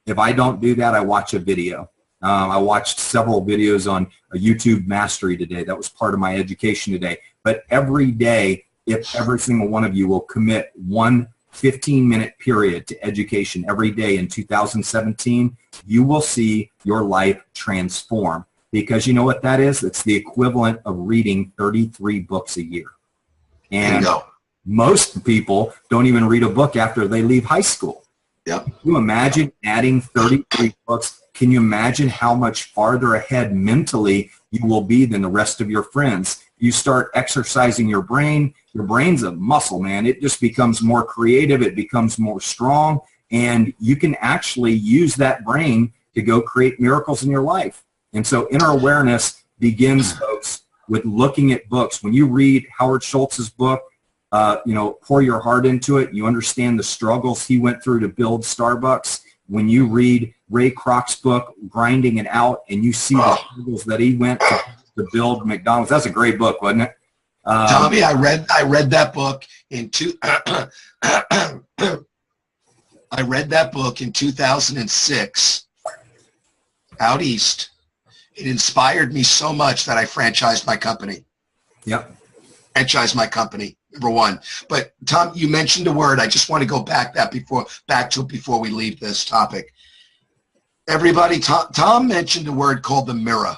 If I don't do that, I watch a video. I watched several videos on a YouTube Mastery today. That was part of my education today. But every day, if every single one of you will commit one 15-minute period to education every day in 2017, you will see your life transform. Because you know what that is? It's the equivalent of reading 33 books a year. And most people don't even read a book after they leave high school. Yep. Can you imagine adding 33 books? Can you imagine how much farther ahead mentally you will be than the rest of your friends? You start exercising your brain. Your brain's a muscle, man. It just becomes more creative. It becomes more strong. And you can actually use that brain to go create miracles in your life. And so inner awareness begins, folks, with looking at books. When you read Howard Schultz's book, you know, pour your heart into it. You understand the struggles he went through to build Starbucks. When you read Ray Kroc's book, Grinding It Out, and you see the struggles that he went to build McDonald's. That's a great book, wasn't it? Tommy, I read that book in I read that book in 2006 out east. It inspired me so much that I franchised my company. Yep. franchise my company, number one. But Tom, you mentioned a word. I just want to go back to it before we leave this topic. Everybody, Tom mentioned a word called the mirror.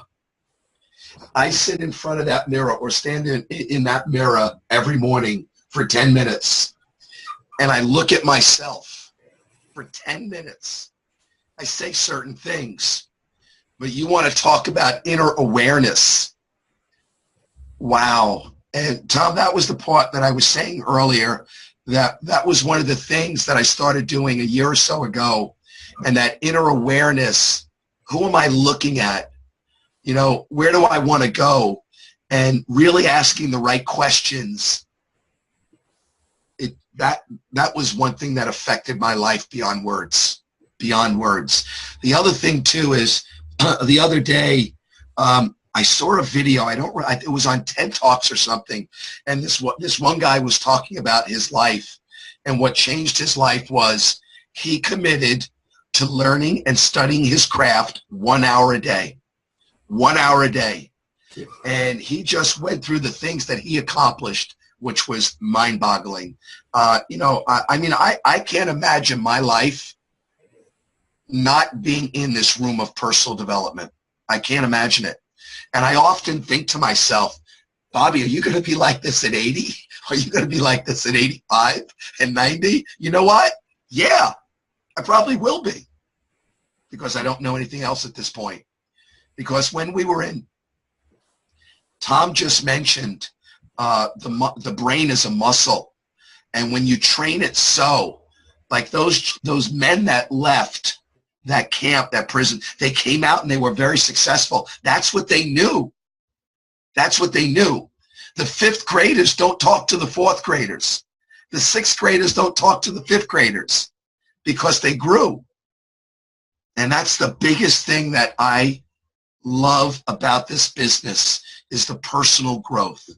I sit in front of that mirror or stand in that mirror every morning for 10 minutes, and I look at myself for 10 minutes. I say certain things, but you want to talk about inner awareness. Wow. And Tom, that was the part that I was saying earlier, that was one of the things that I started doing a year or so ago. And that inner awareness, who am I looking at? You know, where do I want to go? And really asking the right questions. That was one thing that affected my life beyond words. Beyond words. The other thing too is the other day I saw a video. It was on TED Talks or something, and this one guy was talking about his life, and what changed his life was he committed to learning and studying his craft 1 hour a day. 1 hour a day. And he just went through the things that he accomplished, which was mind-boggling. You know, I can't imagine my life not being in this room of personal development. I can't imagine it. And I often think to myself, Bobby, are you going to be like this at 80? Are you going to be like this at 85 and 90? You know what? Yeah, I probably will be, because I don't know anything else at this point. Because when we were in, Tom just mentioned the brain is a muscle. And when you train it so, like those men that left that camp, that prison, they came out and they were very successful. That's what they knew. That's what they knew. The fifth graders don't talk to the fourth graders. The sixth graders don't talk to the fifth graders because they grew. And that's the biggest thing that I love about this business is the personal growth.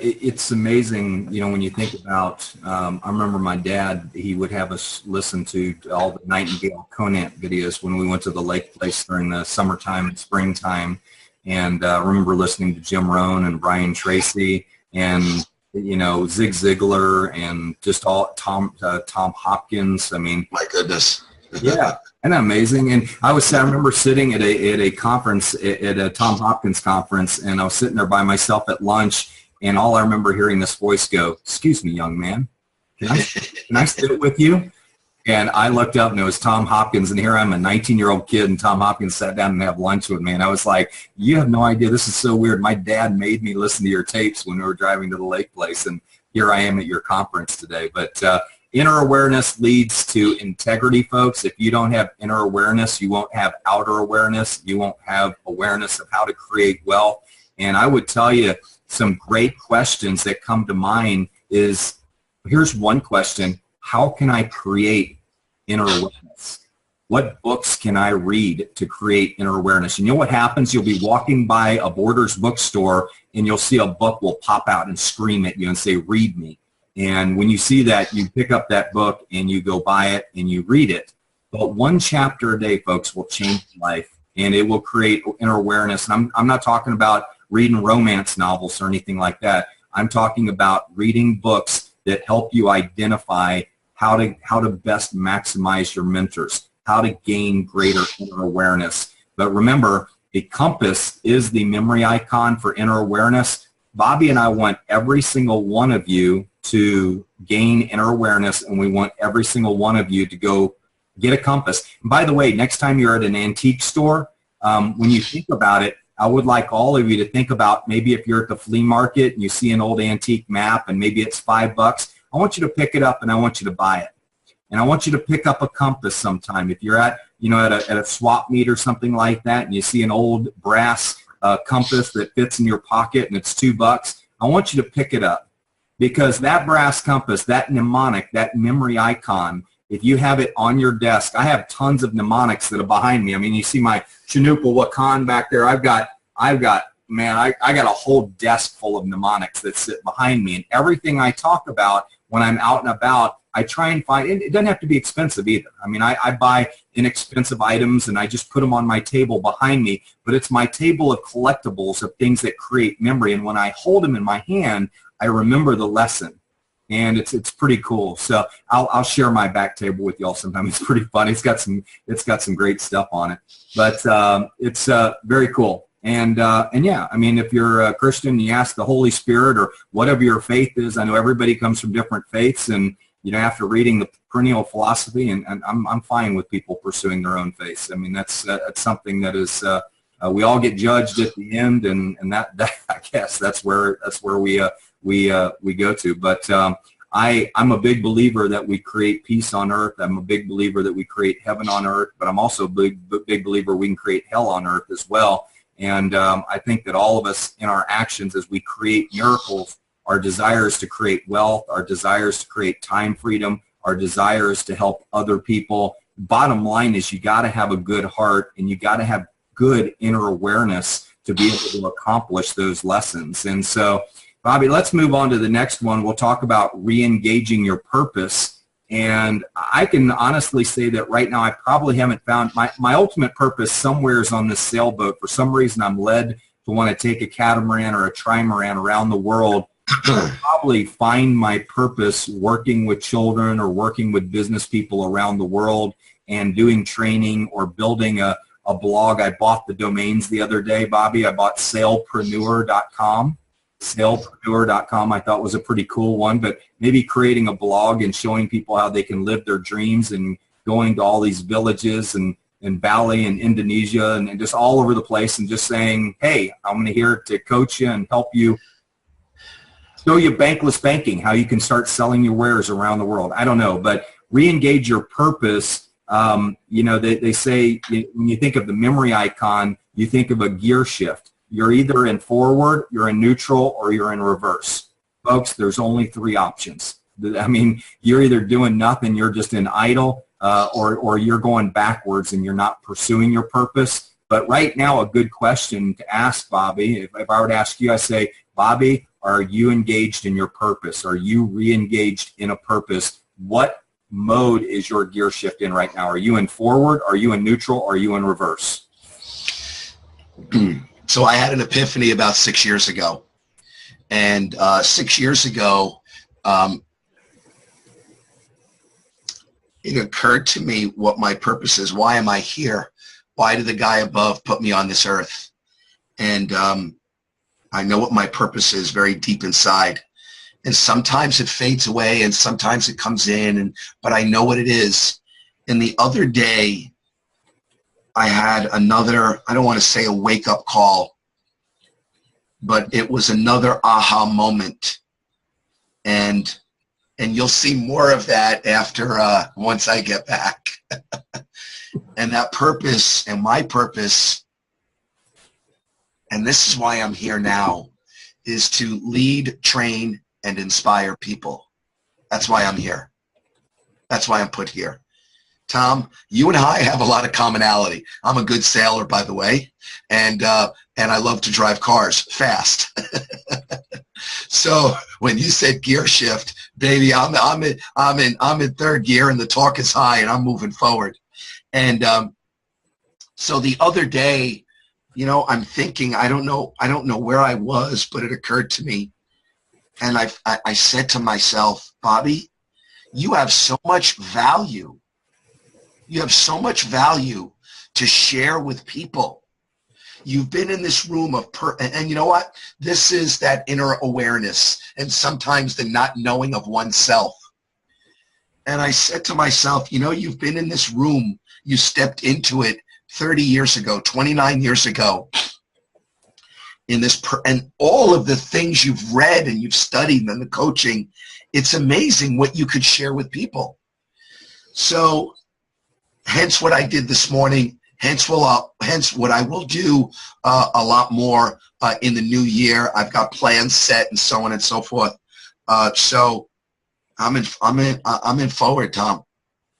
It's amazing, you know, when you think about, I remember my dad, he would have us listen to all the Nightingale Conant videos when we went to the lake place during the summertime and springtime. And I remember listening to Jim Rohn and Brian Tracy and, you know, Zig Ziglar and just all Tom Hopkins. I mean, my goodness. Yeah. Isn't that amazing? And I remember sitting at a conference, at a Tom Hopkins conference, and I was sitting there by myself at lunch. And all I remember hearing this voice go, "Excuse me, young man, can I sit with you?" And I looked up and it was Tom Hopkins, and here I'm a 19-year-old kid, and Tom Hopkins sat down and had lunch with me. And I was like, you have no idea. This is so weird. My dad made me listen to your tapes when we were driving to the lake place, and here I am at your conference today. But inner awareness leads to integrity, folks. If you don't have inner awareness, you won't have outer awareness. You won't have awareness of how to create wealth. And I would tell you, some great questions that come to mind is, here's one question: how can I create inner awareness? What books can I read to create inner awareness? You know what happens? You'll be walking by a Borders bookstore and you'll see a book will pop out and scream at you and say, "Read me." And when you see that, you pick up that book and you go buy it and you read it. But one chapter a day, folks, will change your life, and it will create inner awareness. And I'm not talking about reading romance novels or anything like that. I'm talking about reading books that help you identify how to best maximize your mentors, how to gain greater inner awareness. But remember, a compass is the memory icon for inner awareness. Bobby and I want every single one of you to gain inner awareness, and we want every single one of you to go get a compass. And by the way, next time you're at an antique store, when you think about it, I would like all of you to think about, maybe if you're at the flea market and you see an old antique map and maybe it's $5, I want you to pick it up and I want you to buy it. And I want you to pick up a compass sometime. If you're at a swap meet or something like that, and you see an old brass compass that fits in your pocket and it's $2, I want you to pick it up, because that brass compass, that mnemonic, that memory icon, if you have it on your desk, I have tons of mnemonics that are behind me. I mean, you see my Chinoopa Wakan back there. I've got man, I got a whole desk full of mnemonics that sit behind me, and everything I talk about when I'm out and about, I try and find, it doesn't have to be expensive either. I mean, I buy inexpensive items and I just put them on my table behind me, but it's my table of collectibles of things that create memory. And when I hold them in my hand, I remember the lesson. And it's pretty cool. So I'll share my back table with y'all sometime. It's pretty fun. It's got some great stuff on it. But it's very cool. And yeah, I mean, if you're a Christian, you ask the Holy Spirit or whatever your faith is. I know everybody comes from different faiths, and you know, after reading the perennial philosophy, and I'm fine with people pursuing their own faiths. I mean, that's something that is we all get judged at the end, and that I guess that's where we go to. But I'm a big believer that we create peace on earth. I'm a big believer that we create heaven on earth, but I'm also a big believer we can create hell on earth as well. And I think that all of us in our actions as we create miracles, our desires to create wealth, our desires to create time freedom, our desires to help other people. Bottom line is you got to have a good heart and you got to have good inner awareness to be able to accomplish those lessons. And so, Bobby, let's move on to the next one. We'll talk about re-engaging your purpose. And I can honestly say that right now I probably haven't found my ultimate purpose. Somewhere is on this sailboat. For some reason I'm led to want to take a catamaran or a trimaran around the world. I'll probably find my purpose working with children or working with business people around the world and doing training or building a blog. I bought the domains the other day, Bobby. I bought sailpreneur.com. Sailpreneur.com I thought was a pretty cool one, but maybe creating a blog and showing people how they can live their dreams and going to all these villages and Bali and Indonesia and just all over the place and just saying, hey, I'm here to coach you and help you, show you bankless banking, how you can start selling your wares around the world. I don't know, but re-engage your purpose. You know, they say when you think of the memory icon, you think of a gear shift. You're either in forward, you're in neutral, or you're in reverse. Folks, there's only 3 options. I mean, you're either doing nothing, you're just in idle, or you're going backwards and you're not pursuing your purpose. But right now, a good question to ask, Bobby, if I were to ask you, I say, Bobby, are you engaged in your purpose? Are you re-engaged in a purpose? What mode is your gear shift in right now? Are you in forward? Are you in neutral? Are you in reverse? So I had an epiphany about 6 years ago. And 6 years ago, it occurred to me what my purpose is. Why am I here? Why did the guy above put me on this earth? And I know what my purpose is very deep inside. And sometimes it fades away and sometimes it comes in, but I know what it is. And the other day, I had another, I don't want to say a wake-up call, but it was another aha moment. And you'll see more of that after once I get back. And that purpose and my purpose, and this is why I'm here now, is to lead, train, and inspire people. That's why I'm here. That's why I'm put here. Tom, you and I have a lot of commonality. I'm a good sailor, by the way, and I love to drive cars fast. So when you said gear shift, baby, I'm in third gear, and the torque is high, and I'm moving forward. And so the other day, you know, I'm thinking, I don't know where I was, but it occurred to me, and I said to myself, Bobby, you have so much value. You have so much value to share with people. You've been in this room of, and you know what? This is that inner awareness and sometimes the not knowing of oneself. And I said to myself, you know, you've been in this room. You stepped into it 30 years ago, 29 years ago. In this, and all of the things you've read and you've studied and the coaching, it's amazing what you could share with people. So, hence what I did this morning, hence what I will do a lot more in the new year. I've got plans set and so on and so forth. So I'm in forward, Tom.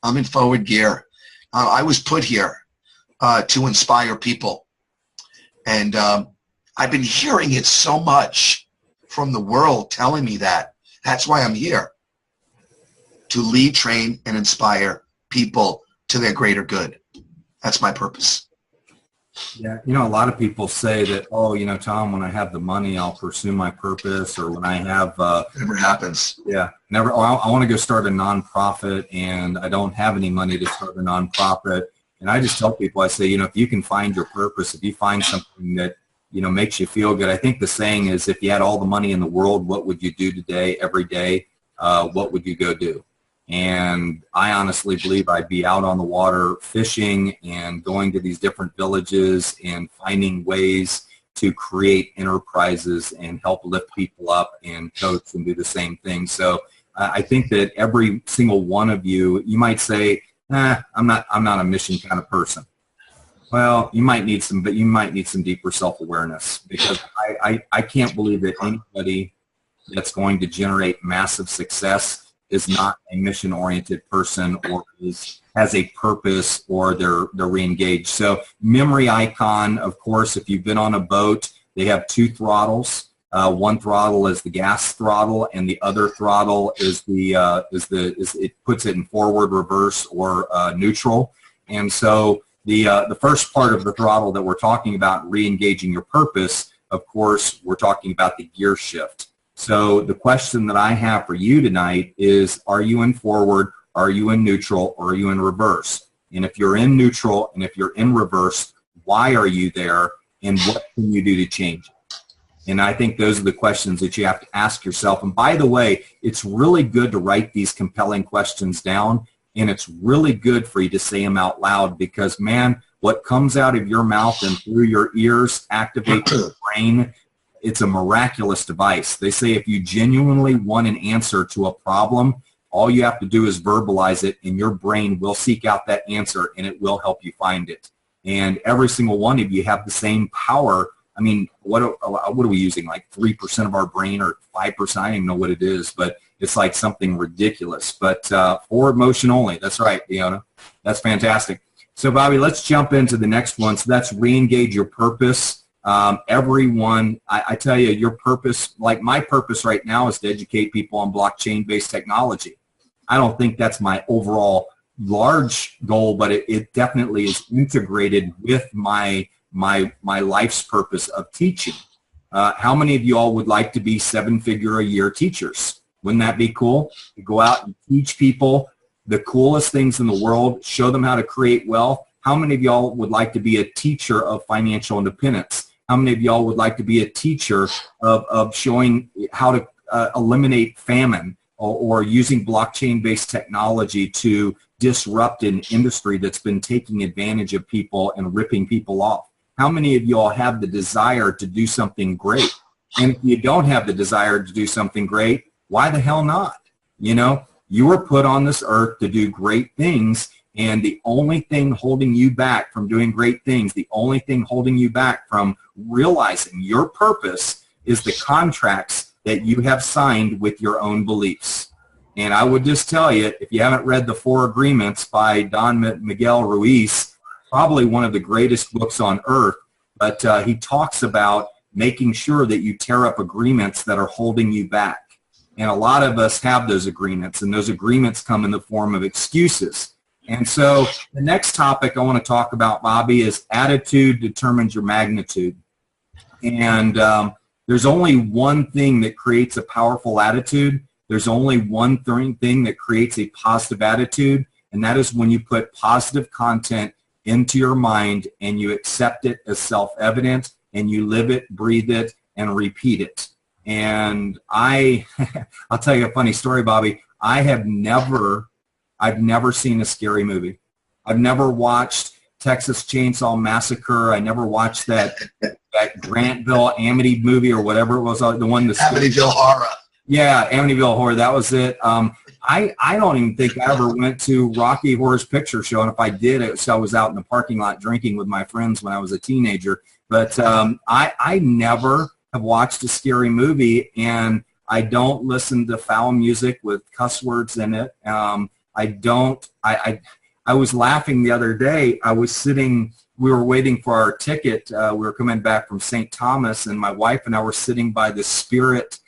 I'm in forward gear. I was put here to inspire people. And I've been hearing it so much from the world telling me that. That's why I'm here. to lead, train, and inspire people to their greater good. That's my purpose. Yeah, you know, a lot of people say that, oh, you know, Tom, when I have the money, I'll pursue my purpose, or when I have... never happens. Yeah, never. Oh, I want to go start a nonprofit, and I don't have any money to start a nonprofit. And I just tell people, I say, you know, if you can find your purpose, if you find something that, you know, makes you feel good. I think the saying is, if you had all the money in the world, what would you do today, every day? What would you go do? And I honestly believe I'd be out on the water fishing and going to these different villages and finding ways to create enterprises and help lift people up and coach and do the same thing. So I think that every single one of you, you might say, I'm not a mission kind of person. Well, you might need some, but you might need some deeper self-awareness, because I can't believe that anybody that's going to generate massive success is not a mission-oriented person, or has a purpose, or they're re-engaged. So memory icon, of course, if you've been on a boat, they have two throttles. One throttle is the gas throttle, and the other throttle is it puts it in forward, reverse, or neutral. And so the first part of the throttle that we're talking about, re-engaging your purpose, of course, we're talking about the gear shift. So the question that I have for you tonight is, are you in forward, are you in neutral, or are you in reverse? And if you're in neutral and if you're in reverse, why are you there, and what can you do to change it? And I think those are the questions that you have to ask yourself. And by the way, it's really good to write these compelling questions down, and it's really good for you to say them out loud, because, man, what comes out of your mouth and through your ears activates your brain. It's a miraculous device. They say if you genuinely want an answer to a problem, all you have to do is verbalize it, and your brain will seek out that answer, and it will help you find it. And every single one of you have the same power. I mean, what are we using, like 3% of our brain, or 5%? I don't even know what it is, but it's like something ridiculous. But forward motion only. That's right, Deanna. That's fantastic. So, Bobby, let's jump into the next one. So that's re-engage your purpose. Everyone, I tell you, your purpose, like my purpose right now, is to educate people on blockchain-based technology. I don't think that's my overall large goal, but it definitely is integrated with my life's purpose of teaching. How many of you all would like to be 7-figure-a-year teachers? Wouldn't that be cool? To go out and teach people the coolest things in the world, show them how to create wealth. How many of y'all would like to be a teacher of financial independence? How many of y'all would like to be a teacher of showing how to eliminate famine, or using blockchain-based technology to disrupt an industry that's been taking advantage of people and ripping people off? How many of y'all have the desire to do something great? And if you don't have the desire to do something great, why the hell not? You know, you were put on this earth to do great things. And the only thing holding you back from doing great things, the only thing holding you back from realizing your purpose, is the contracts that you have signed with your own beliefs. And I would just tell you, if you haven't read The 4 Agreements by Don Miguel Ruiz, probably one of the greatest books on earth, but he talks about making sure that you tear up agreements that are holding you back. And a lot of us have those agreements, and those agreements come in the form of excuses. And so the next topic I want to talk about, Bobby, is attitude determines your magnitude. And there's only one thing that creates a powerful attitude. There's only one thing that creates a positive attitude, and that is when you put positive content into your mind and you accept it as self-evident, and you live it, breathe it, and repeat it. And I'll tell you a funny story, Bobby. I've never seen a scary movie. I've never watched Texas Chainsaw Massacre. I never watched that Grantville Amity movie, or whatever it was, the one that Amityville Horror. Yeah, Amityville Horror. That was it. I don't even think I ever went to Rocky Horror's Picture Show, and if I did, I was out in the parking lot drinking with my friends when I was a teenager. But I never have watched a scary movie, and I don't listen to foul music with cuss words in it. I was laughing the other day. We were waiting for our ticket. We were coming back from St. Thomas, and my wife and I were sitting by the Spirit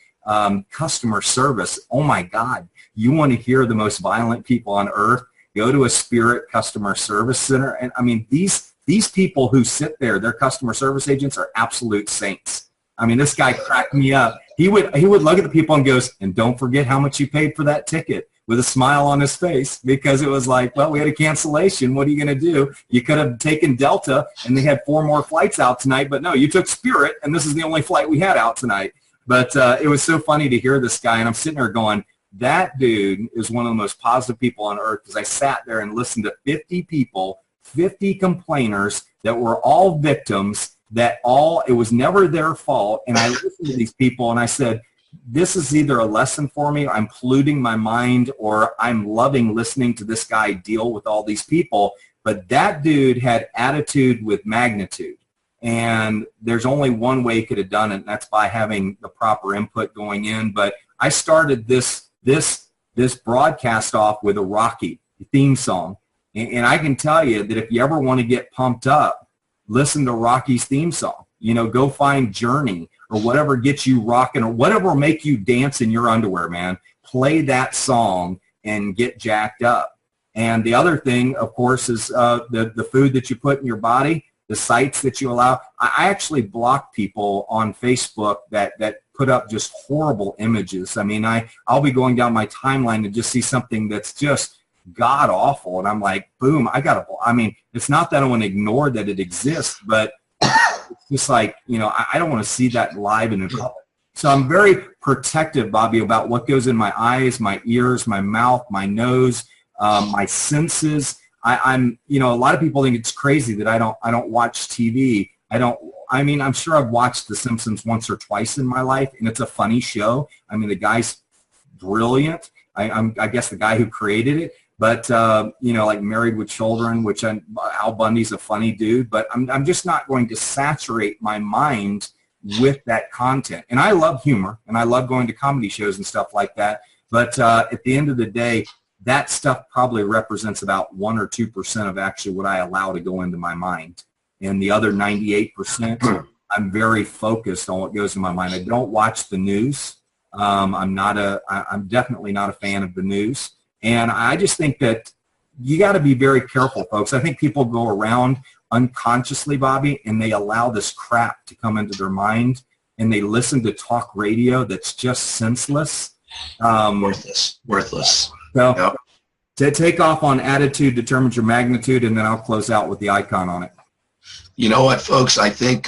customer service. Oh my God, you want to hear the most violent people on earth? Go to a Spirit customer service center. And I mean, these people who sit there, their customer service agents are absolute saints. I mean, this guy cracked me up. He would look at the people and goes, and don't forget how much you paid for that ticket, with a smile on his face, because it was like, well, we had a cancellation. What are you going to do? You could have taken Delta, and they had 4 more flights out tonight, but no, you took Spirit, and this is the only flight we had out tonight. But it was so funny to hear this guy, and I'm sitting there going, that dude is one of the most positive people on earth, because I sat there and listened to 50 people, 50 complainers that were all victims, it was never their fault. And I listened to these people, and I said, this is either a lesson for me, I'm polluting my mind, or I'm loving listening to this guy deal with all these people. But that dude had attitude with magnitude. And there's only one way he could have done it, and that's by having the proper input going in. But I started this broadcast off with a Rocky theme song. And I can tell you that if you ever want to get pumped up, listen to Rocky's theme song. You know, go find Journey or whatever gets you rocking, or whatever will make you dance in your underwear, man. Play that song and get jacked up. And the other thing, of course, is the food that you put in your body, the sites that you allow. I actually block people on Facebook that put up just horrible images. I mean, I'll be going down my timeline and just see something that's just god awful, and I'm like, boom, I mean, it's not that I want to ignore that it exists, but it's just like, you know, I don't want to see that live and in public. So I'm very protective, Bobby, about what goes in my eyes, my ears, my mouth, my nose, my senses. I'm, you know, a lot of people think it's crazy that I don't watch TV. I mean, I'm sure I've watched The Simpsons once or twice in my life, and it's a funny show. I mean, the guy's brilliant. I guess the guy who created it. But, you know, like Married with Children, which Al Bundy's a funny dude, but I'm just not going to saturate my mind with that content. And I love humor, and I love going to comedy shows and stuff like that. But at the end of the day, that stuff probably represents about 1 or 2% of actually what I allow to go into my mind. And the other 98%, I'm very focused on what goes in my mind. I don't watch the news. I'm definitely not a fan of the news. And I just think that you got to be very careful, folks. I think people go around unconsciously, Bobby, and they allow this crap to come into their mind, and they listen to talk radio that's just senseless. Worthless. So to take off on attitude determines your magnitude, and then I'll close out with the icon on it. You know what, folks? I think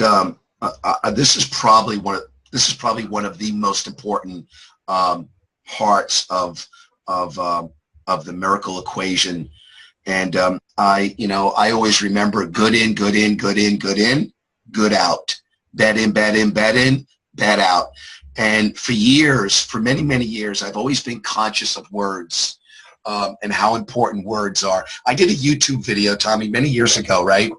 this is probably one of the most important parts of the miracle equation. And I always remember good in, good in, good in, good in, good out. Bad in, bad in, bad in, bad out. And for years, for many, many years, I've always been conscious of words and how important words are. I did a YouTube video, Tommy, many years ago, right?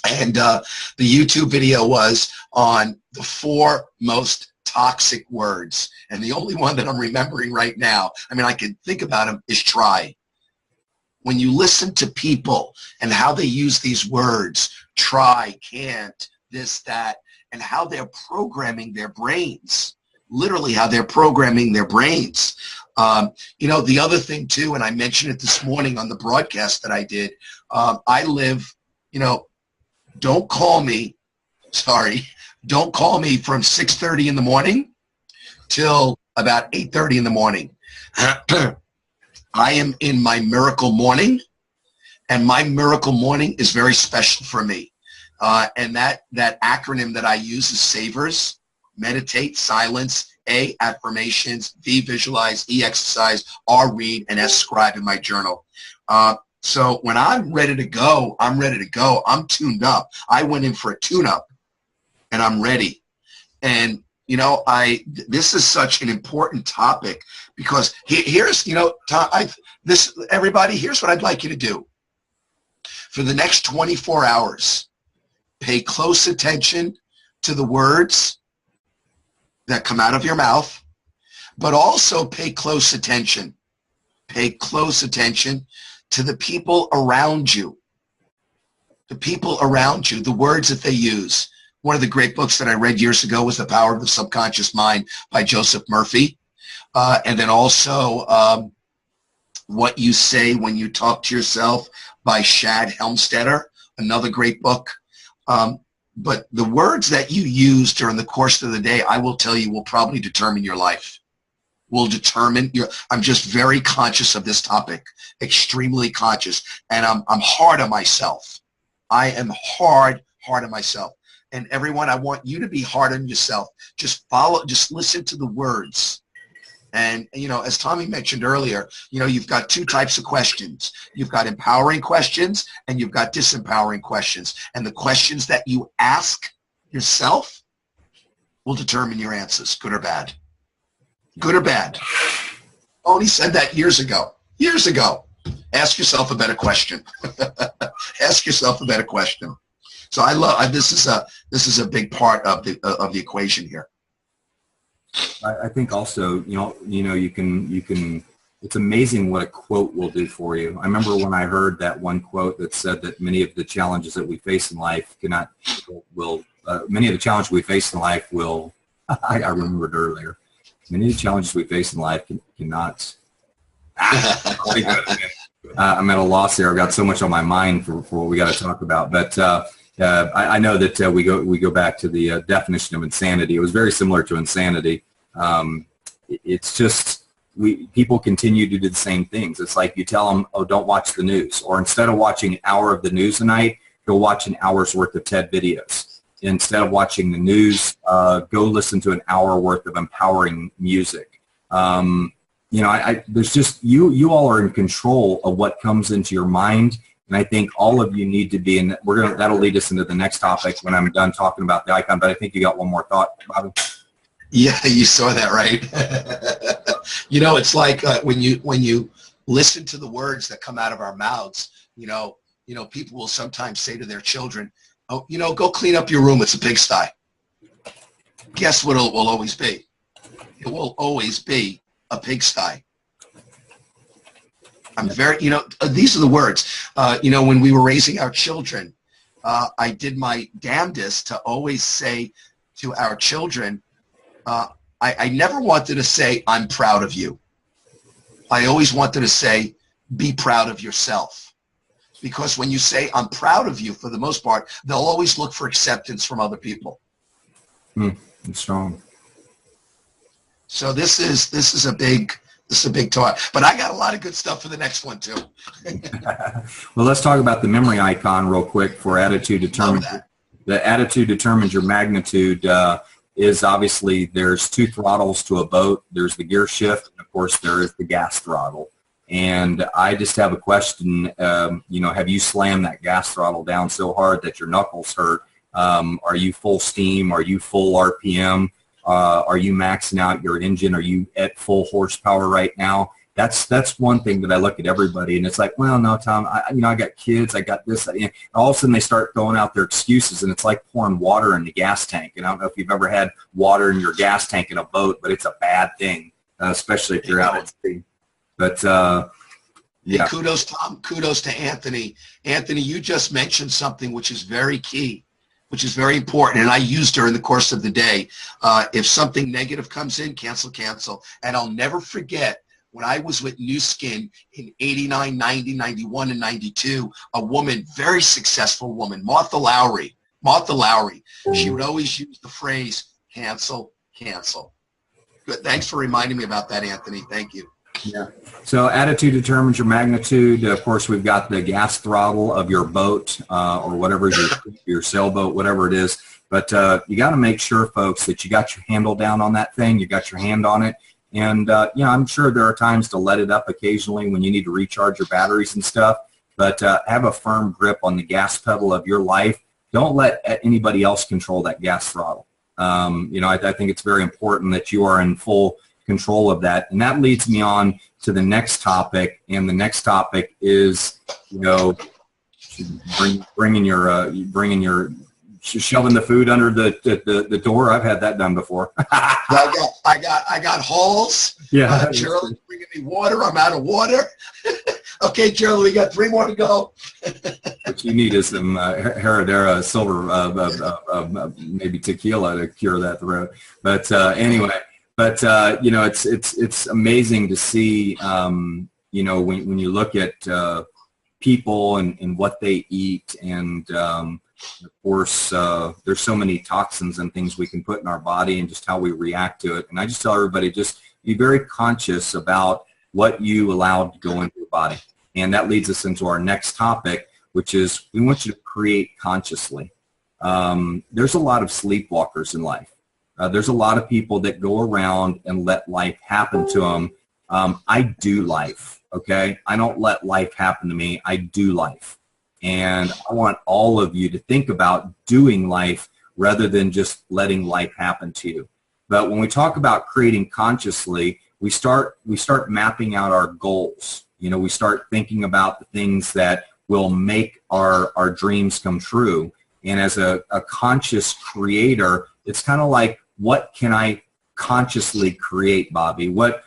And the YouTube video was on the 4 most toxic words. And the only one that I'm remembering right now, I mean, I can think about them, is try. When you listen to people and how they use these words, try, can't, this, that, and how they're programming their brains, literally how they're programming their brains. You know, the other thing too, and I mentioned it this morning on the broadcast that I did, I live, you know, don't call me from 6:30 in the morning till about 8:30 in the morning. I am in my miracle morning, and my miracle morning is very special for me. And that acronym that I use is SAVERS: meditate, silence, A, affirmations, V, visualize, E, exercise, R, read, and S, scribe in my journal. So when I'm ready to go, I'm ready to go. I'm tuned up. I went in for a tune-up, and I'm ready. And, you know, this is such an important topic because here's, you know, everybody, here's what I'd like you to do. For the next 24 hours, pay close attention to the words that come out of your mouth, but also pay close attention to the people around you, the words that they use. one of the great books that I read years ago was The Power of the Subconscious Mind by Joseph Murphy. And then also What You Say When You Talk to Yourself by Shad Helmstetter, another great book. But the words that you use during the course of the day, I will tell you, will probably determine your life. Will determine your. I'm just very conscious of this topic, extremely conscious, and I'm hard on myself. I am hard on myself. And everyone, I want you to be hard on yourself. Just listen to the words. And, you know, as Tommy mentioned earlier, you know, you've got two types of questions. You've got empowering questions and you've got disempowering questions. And the questions that you ask yourself will determine your answers, good or bad. Good or bad. Tony said that years ago. Years ago. Ask yourself a better question. Ask yourself a better question. So I love this is a big part of the equation here. I think also, you can, it's amazing what a quote will do for you. I remember when I heard that one quote that said that many of the challenges that we face in life many of the challenges we face in life will, I remembered earlier, many of the challenges we face in life cannot, I'm at a loss there. I've got so much on my mind for what we got to talk about, but I know that we go back to the definition of insanity. It was very similar to insanity. It's just people continue to do the same things. It's like you tell them, oh, don't watch the news, or instead of watching an hour of the news a night, go watch an hour's worth of TED videos. Instead of watching the news, go listen to an hour worth of empowering music. There's just you all are in control of what comes into your mind. And I think all of you need to be, and that'll lead us into the next topic when I'm done talking about the icon, but I think you got one more thought, Bobby. Yeah, you saw that, right? You know, it's like when you listen to the words that come out of our mouths, you know, people will sometimes say to their children, oh, go clean up your room, it's a pigsty. Guess what it will always be? It will always be a pigsty. I'm very, these are the words. When we were raising our children, I did my damnedest to always say to our children, I never wanted to say, I'm proud of you. I always wanted to say, be proud of yourself. Because when you say, I'm proud of you, for the most part, they'll always look for acceptance from other people. It's strong. So this is a big talk, but I got a lot of good stuff for the next one too. Well, let's talk about the memory icon real quick for attitude determines. The attitude determines your magnitude. Is obviously there's two throttles to a boat. There's the gear shift, and of course there is the gas throttle. And I just have a question. Have you slammed that gas throttle down so hard that your knuckles hurt? Are you full steam? Are you full RPM? Are you maxing out your engine? Are you at full horsepower right now? That's one thing that I look at everybody, and it's like, well, no, Tom, I got kids, I got this. And all of a sudden they start throwing out their excuses, and it's like pouring water in the gas tank. And I don't know if you've ever had water in your gas tank in a boat, but it's a bad thing, especially if you're out at sea. But yeah. Kudos, Tom. Kudos to Anthony. Anthony, you just mentioned something which is very key, which is very important, and I use during the course of the day. If something negative comes in, cancel. And I'll never forget when I was with New Skin in 89, 90, 91, and 92, a woman, very successful woman, Martha Lowry, she would always use the phrase, cancel. Good. Thanks for reminding me about that, Anthony. Thank you. Yeah. So attitude determines your magnitude. Of course, we've got the gas throttle of your boat or whatever, your sailboat, whatever it is. But you got to make sure, folks, that you got your handle down on that thing. You got your hand on it. And, I'm sure there are times to let it up occasionally when you need to recharge your batteries and stuff. But have a firm grip on the gas pedal of your life. Don't let anybody else control that gas throttle. I think it's very important that you are in full control of that. And that leads me on to the next topic. And the next topic is, shoving the food under the door. I've had that done before. I got holes. Yeah. Gerald's bringing me water. I'm out of water. Okay, Gerald, we got 3 more to go. But you need is some Herradura silver, maybe tequila to cure that throat. But anyway, but you know, it's amazing to see, you know, when you look at people and what they eat, and of course, there's so many toxins and things we can put in our body, and just how we react to it. And I just tell everybody, just be very conscious about what you allow to go into your body. And that leads us into our next topic, which is we want you to create consciously. There's a lot of sleepwalkers in life. There's a lot of people that go around and let life happen to them. I do life, okay? I don't let life happen to me. I do life. And I want all of you to think about doing life rather than just letting life happen to you. But when we talk about creating consciously, we start mapping out our goals. You know, we start thinking about the things that will make our dreams come true. And as a conscious creator, it's kind of like, what can I consciously create, Bobby? What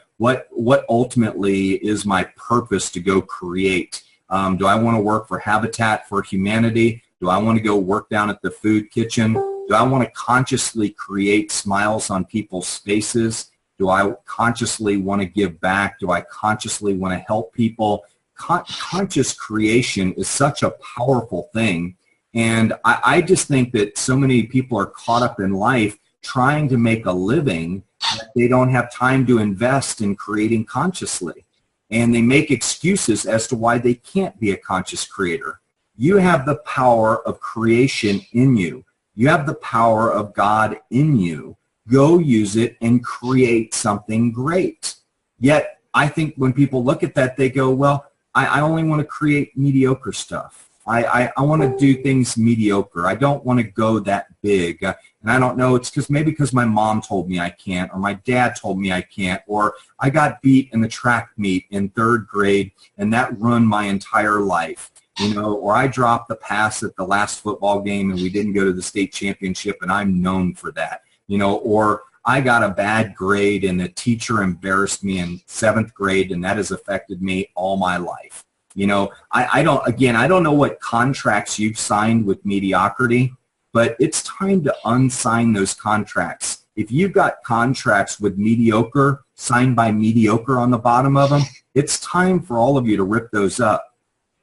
ultimately is my purpose to go create? Do I want to work for Habitat for Humanity? Do I want to go work down at the food kitchen? Do I want to consciously create smiles on people's faces? Do I consciously want to give back? Do I consciously want to help people? Conscious creation is such a powerful thing. And I just think that so many people are caught up in life trying to make a living that they don't have time to invest in creating consciously. And they make excuses as to why they can't be a conscious creator. You have the power of creation in you. You have the power of God in you. Go use it and create something great. Yet, I think when people look at that, they go, well, I only want to create mediocre stuff. I want to do things mediocre. I don't want to go that big. And I don't know, it's maybe because my mom told me I can't, or my dad told me I can't, or I got beat in the track meet in 3rd grade, and that ruined my entire life. You know, or I dropped the pass at the last football game and we didn't go to the state championship, and I'm known for that. You know, or I got a bad grade and the teacher embarrassed me in 7th grade, and that has affected me all my life. You know, I don't know what contracts you've signed with mediocrity, but it's time to unsign those contracts. If you've got contracts with mediocre, signed by mediocre on the bottom of them, it's time for all of you to rip those up.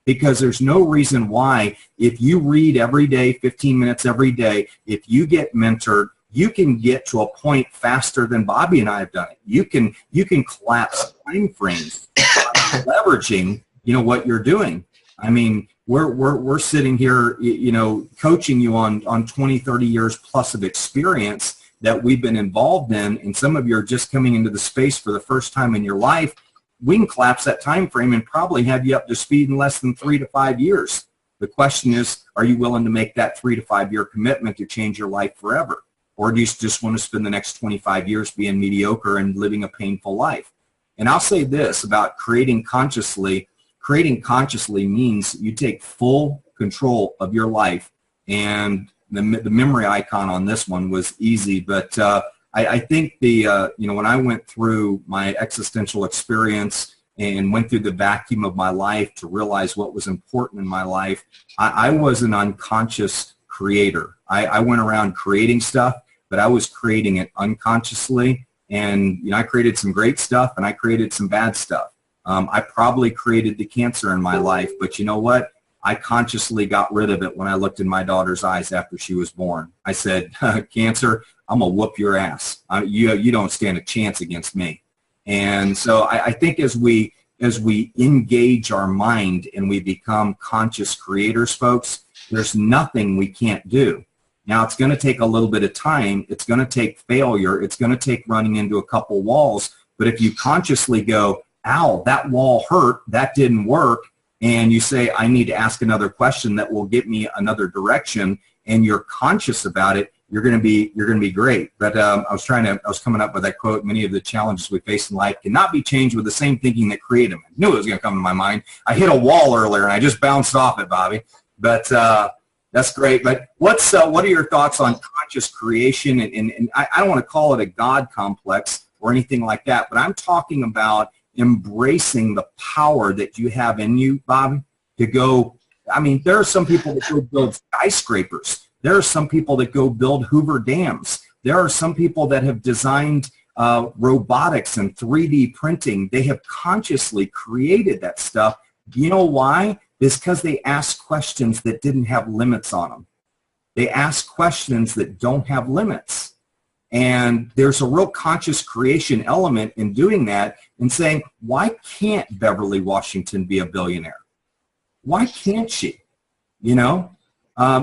Because there's no reason why, if you read every day, 15 minutes every day, if you get mentored, you can get to a point faster than Bobby and I have done it. You can collapse time frames by leveraging, you know, what you're doing. I mean, we're sitting here, you know, coaching you on 20, 30 years plus of experience that we've been involved in, and some of you are just coming into the space for the first time in your life. We can collapse that time frame and probably have you up to speed in less than 3 to 5 years. The question is, are you willing to make that 3 to 5 year commitment to change your life forever? Or do you just want to spend the next 25 years being mediocre and living a painful life? And I'll say this about creating consciously. Creating consciously means you take full control of your life. And the memory icon on this one was easy, but I think you know, when I went through my existential experience and went through the vacuum of my life to realize what was important in my life, I was an unconscious creator. I went around creating stuff, but I was creating it unconsciously. And you know, I created some great stuff and I created some bad stuff. I probably created the cancer in my life, but you know what? I consciously got rid of it when I looked in my daughter's eyes after she was born. I said, cancer, I'm going to whoop your ass. You don't stand a chance against me. And so I think as we engage our mind and we become conscious creators, folks, there's nothing we can't do. Now, it's going to take a little bit of time. It's going to take failure. It's going to take running into a couple walls. But if you consciously go, ow, that wall hurt, that didn't work, and you say, I need to ask another question that will get me another direction, and you're conscious about it, you're going to be great. But I was coming up with that quote, many of the challenges we face in life cannot be changed with the same thinking that created them. I knew it was going to come to my mind. I hit a wall earlier, and I just bounced off it, Bobby. But that's great. But what are your thoughts on conscious creation? And I don't want to call it a God complex or anything like that, but I'm talking about embracing the power that you have in you, Bobby, to go I mean, there are some people that go build skyscrapers. There are some people that go build Hoover dams. There are some people that have designed robotics and 3D printing. They have consciously created that stuff. You know why? It's because they asked questions that didn't have limits on them. They ask questions that don't have limits. And there's a real conscious creation element in doing that and saying, why can't Beverly Washington be a billionaire? Why can't she? You know,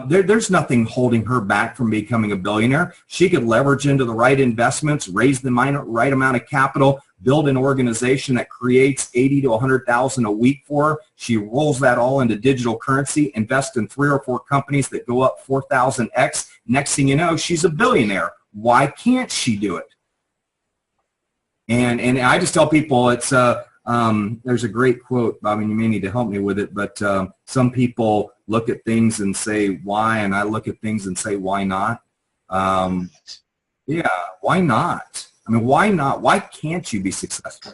there's nothing holding her back from becoming a billionaire. She could leverage into the right investments, raise the right amount of capital, build an organization that creates 80 to 100,000 a week for her. She rolls that all into digital currency, invest in 3 or 4 companies that go up 4,000x. Next thing you know, she's a billionaire. Why can't she do it? And I just tell people it's there's a great quote, Bobby, you may need to help me with it, but some people look at things and say why, and I look at things and say why not? Yeah, why not? I mean, why not? Why can't you be successful?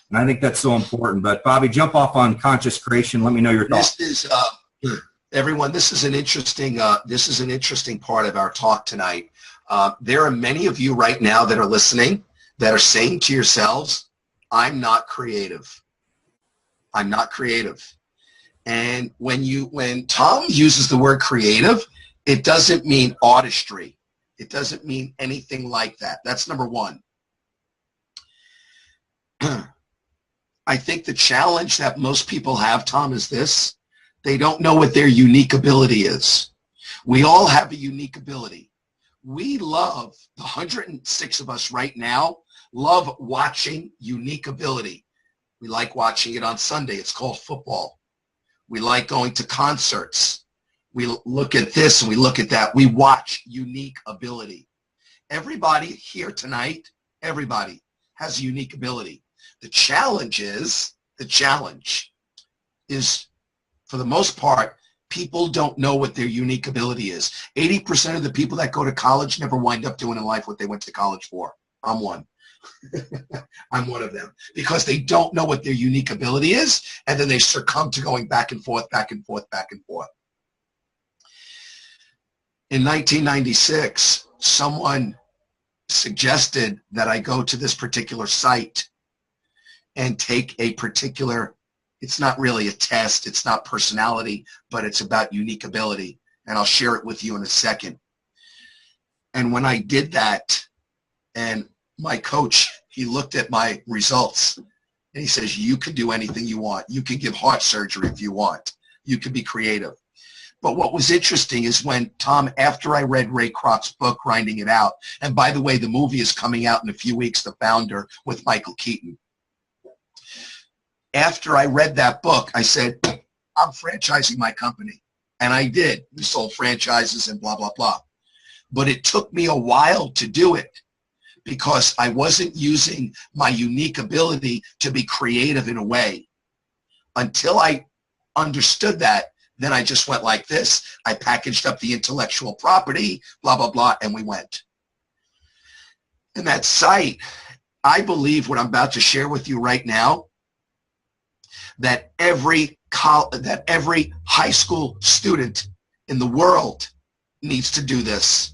And I think that's so important. But Bobby, jump off on conscious creation. Let me know your thoughts. This is everyone. This is an interesting part of our talk tonight. There are many of you right now that are listening that are saying to yourselves, I'm not creative. I'm not creative. And when Tom uses the word creative, it doesn't mean artistry. It doesn't mean anything like that. That's number one. I think the challenge that most people have, Tom, is this. They don't know what their unique ability is. We all have a unique ability. We love, the 106 of us right now, love watching unique ability. We like watching it on Sunday. It's called football. We like going to concerts. We look at this and we look at that. We watch unique ability. Everybody here tonight, everybody has a unique ability. The challenge is, for the most part, people don't know what their unique ability is. 80% of the people that go to college never wind up doing in life what they went to college for. I'm one. I'm one of them, because they don't know what their unique ability is, and then they succumb to going back and forth, back and forth, back and forth. In 1996, someone suggested that I go to this particular site and take a particular, it's not really a test, it's not personality, but it's about unique ability, and I'll share it with you in a second. And when I did that, and my coach, he looked at my results and he says, you can do anything you want. You can give heart surgery if you want. You can be creative. But what was interesting is when Tom, after I read Ray Kroc's book, Grinding It Out, and by the way, the movie is coming out in a few weeks, The Founder, with Michael Keaton. After I read that book, I said, I'm franchising my company. And I did. We sold franchises and blah, blah, blah. But it took me a while to do it, because I wasn't using my unique ability to be creative in a way. Until I understood that, then I just went like this. I packaged up the intellectual property, blah, blah, blah, and we went. And that site, I believe what I'm about to share with you right now, that every high school student in the world needs to do this,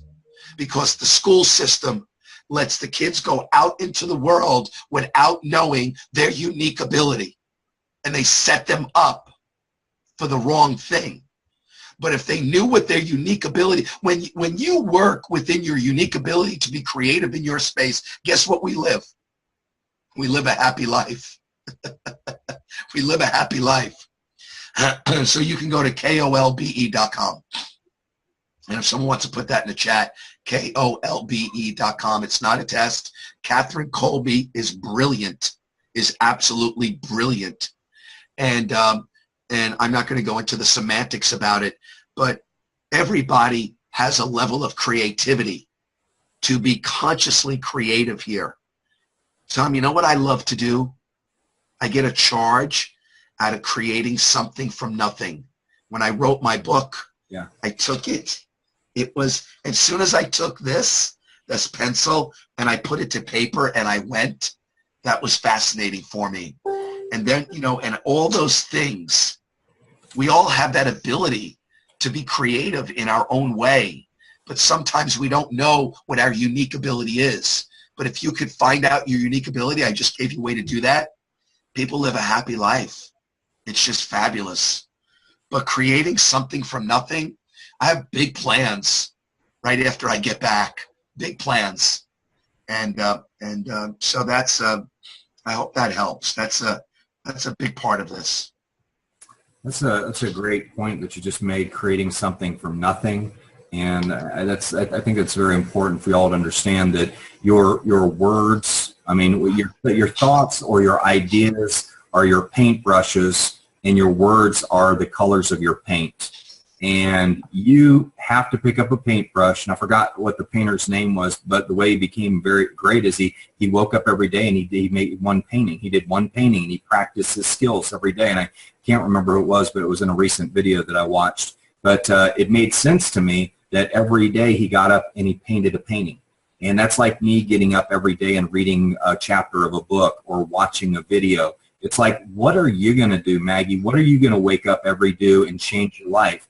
because the school system lets the kids go out into the world without knowing their unique ability, and they set them up for the wrong thing. But if they knew what their unique ability, when you work within your unique ability to be creative in your space, guess what we live? We live a happy life. We live a happy life. So you can go to kolbe.com. And if someone wants to put that in the chat, kolbe.com. It's not a test. Catherine Colby is brilliant, is absolutely brilliant. And I'm not going to go into the semantics about it, but everybody has a level of creativity to be consciously creative here. Tom, you know what I love to do? I get a charge out of creating something from nothing. When I wrote my book, yeah, I took it. It was, as soon as I took this pencil, and I put it to paper and I went, that was fascinating for me. And then, you know, and all those things We all have that ability to be creative in our own way, but sometimes we don't know what our unique ability is. But if you could find out your unique ability, I just gave you a way to do that, people live a happy life. It's just fabulous. But creating something from nothing, I have big plans right after I get back, big plans. And so that's, I hope that helps. That's a big part of this. That's a great point that you just made, creating something from nothing. And I think it's very important for y'all to understand that your words, I mean, your thoughts or your ideas are your paintbrushes, and your words are the colors of your paint. And you have to pick up a paintbrush, and I forgot what the painter's name was, but the way he became very great is he woke up every day and he made one painting. He did one painting and he practiced his skills every day. And I can't remember who it was, but it was in a recent video that I watched. But it made sense to me that every day he got up and he painted a painting. And that's like me getting up every day and reading a chapter of a book or watching a video. It's like, what are you going to do, Maggie? What are you going to wake up every day and change your life?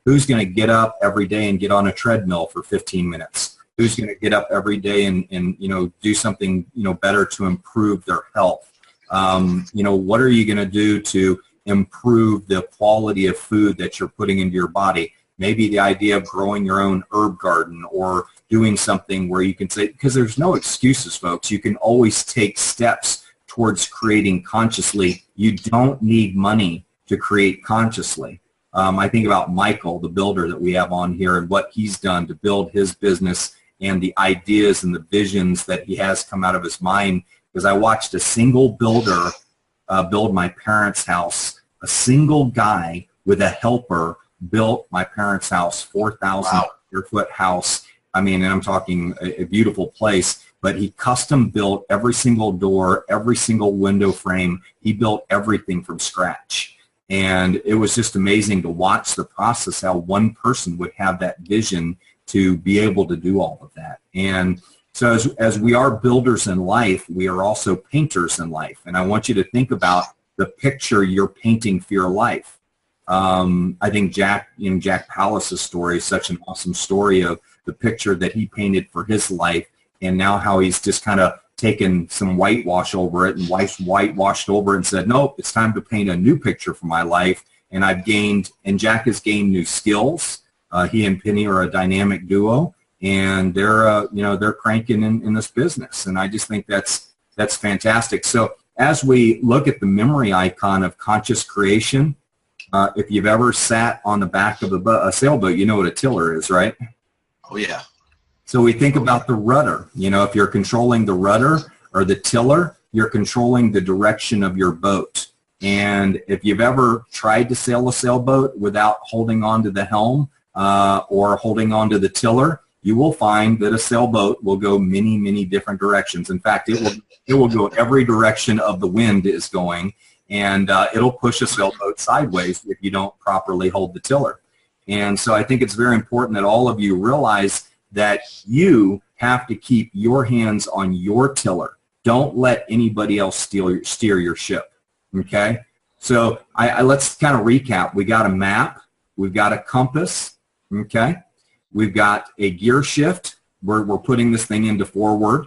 Who's going to get up every day and get on a treadmill for 15 minutes? Who's going to get up every day and do something, better to improve their health? What are you going to do to improve the quality of food that you're putting into your body? Maybe the idea of growing your own herb garden or doing something where you can say, because there's no excuses, folks. You can always take steps towards creating consciously. You don't need money to create consciously. I think about Michael, the builder that we have on here, and what he's done to build his business and the ideas and the visions that he has come out of his mind. Because I watched a single builder build my parents' house. A single guy with a helper built my parents' house, 4,000 square foot house. I mean, and I'm talking a beautiful place, but he custom built every single door, every single window frame. He built everything from scratch. And it was just amazing to watch the process, how one person would have that vision to be able to do all of that. And so as we are builders in life, we are also painters in life. And I want you to think about the picture you're painting for your life. I think Jack Palace's story is such an awesome story of the picture that he painted for his life, and now how he's just kind of taken some whitewash over it and whitewashed over it and said, nope, it's time to paint a new picture for my life. And Jack has gained new skills. He and Penny are a dynamic duo, and they're cranking in this business. And I just think that's fantastic. So as we look at the memory icon of conscious creation, if you've ever sat on the back of a sailboat, you know what a tiller is, right? Oh, yeah. So we think about the rudder. If you're controlling the rudder or the tiller, you're controlling the direction of your boat. And if you've ever tried to sail a sailboat without holding on to the helm or holding on to the tiller, you will find that a sailboat will go many, many different directions. In fact, it will go every direction of the wind is going, and it'll push a sailboat sideways if you don't properly hold the tiller. And so I think it's very important that all of you realize that you have to keep your hands on your tiller. Don't let anybody else steer your ship, okay? So let's kind of recap. We got a map. We've got a compass, okay? We've got a gear shift. We're putting this thing into forward.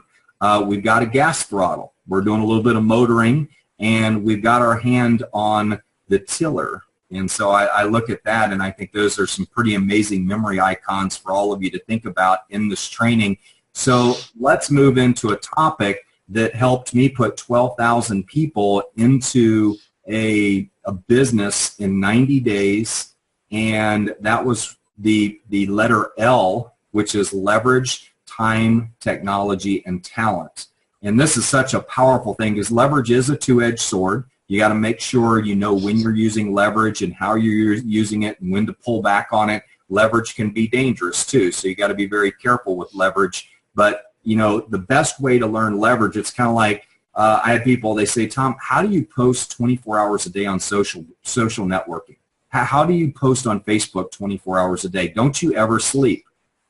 We've got a gas throttle. We're doing a little bit of motoring, and we've got our hand on the tiller. And so I look at that, and I think those are some pretty amazing memory icons for all of you to think about in this training. So let's move into a topic that helped me put 12,000 people into a business in 90 days, and that was the letter L, which is leverage, time, technology, and talent. And this is such a powerful thing because leverage is a two-edged sword. You got to make sure you know when you're using leverage and how you're using it and when to pull back on it. Leverage can be dangerous too, so you got to be very careful with leverage. But the best way to learn leverage, it's kind of like I have people, they say, Tom, how do you post 24 hours a day on social networking? How do you post on Facebook 24 hours a day? Don't you ever sleep?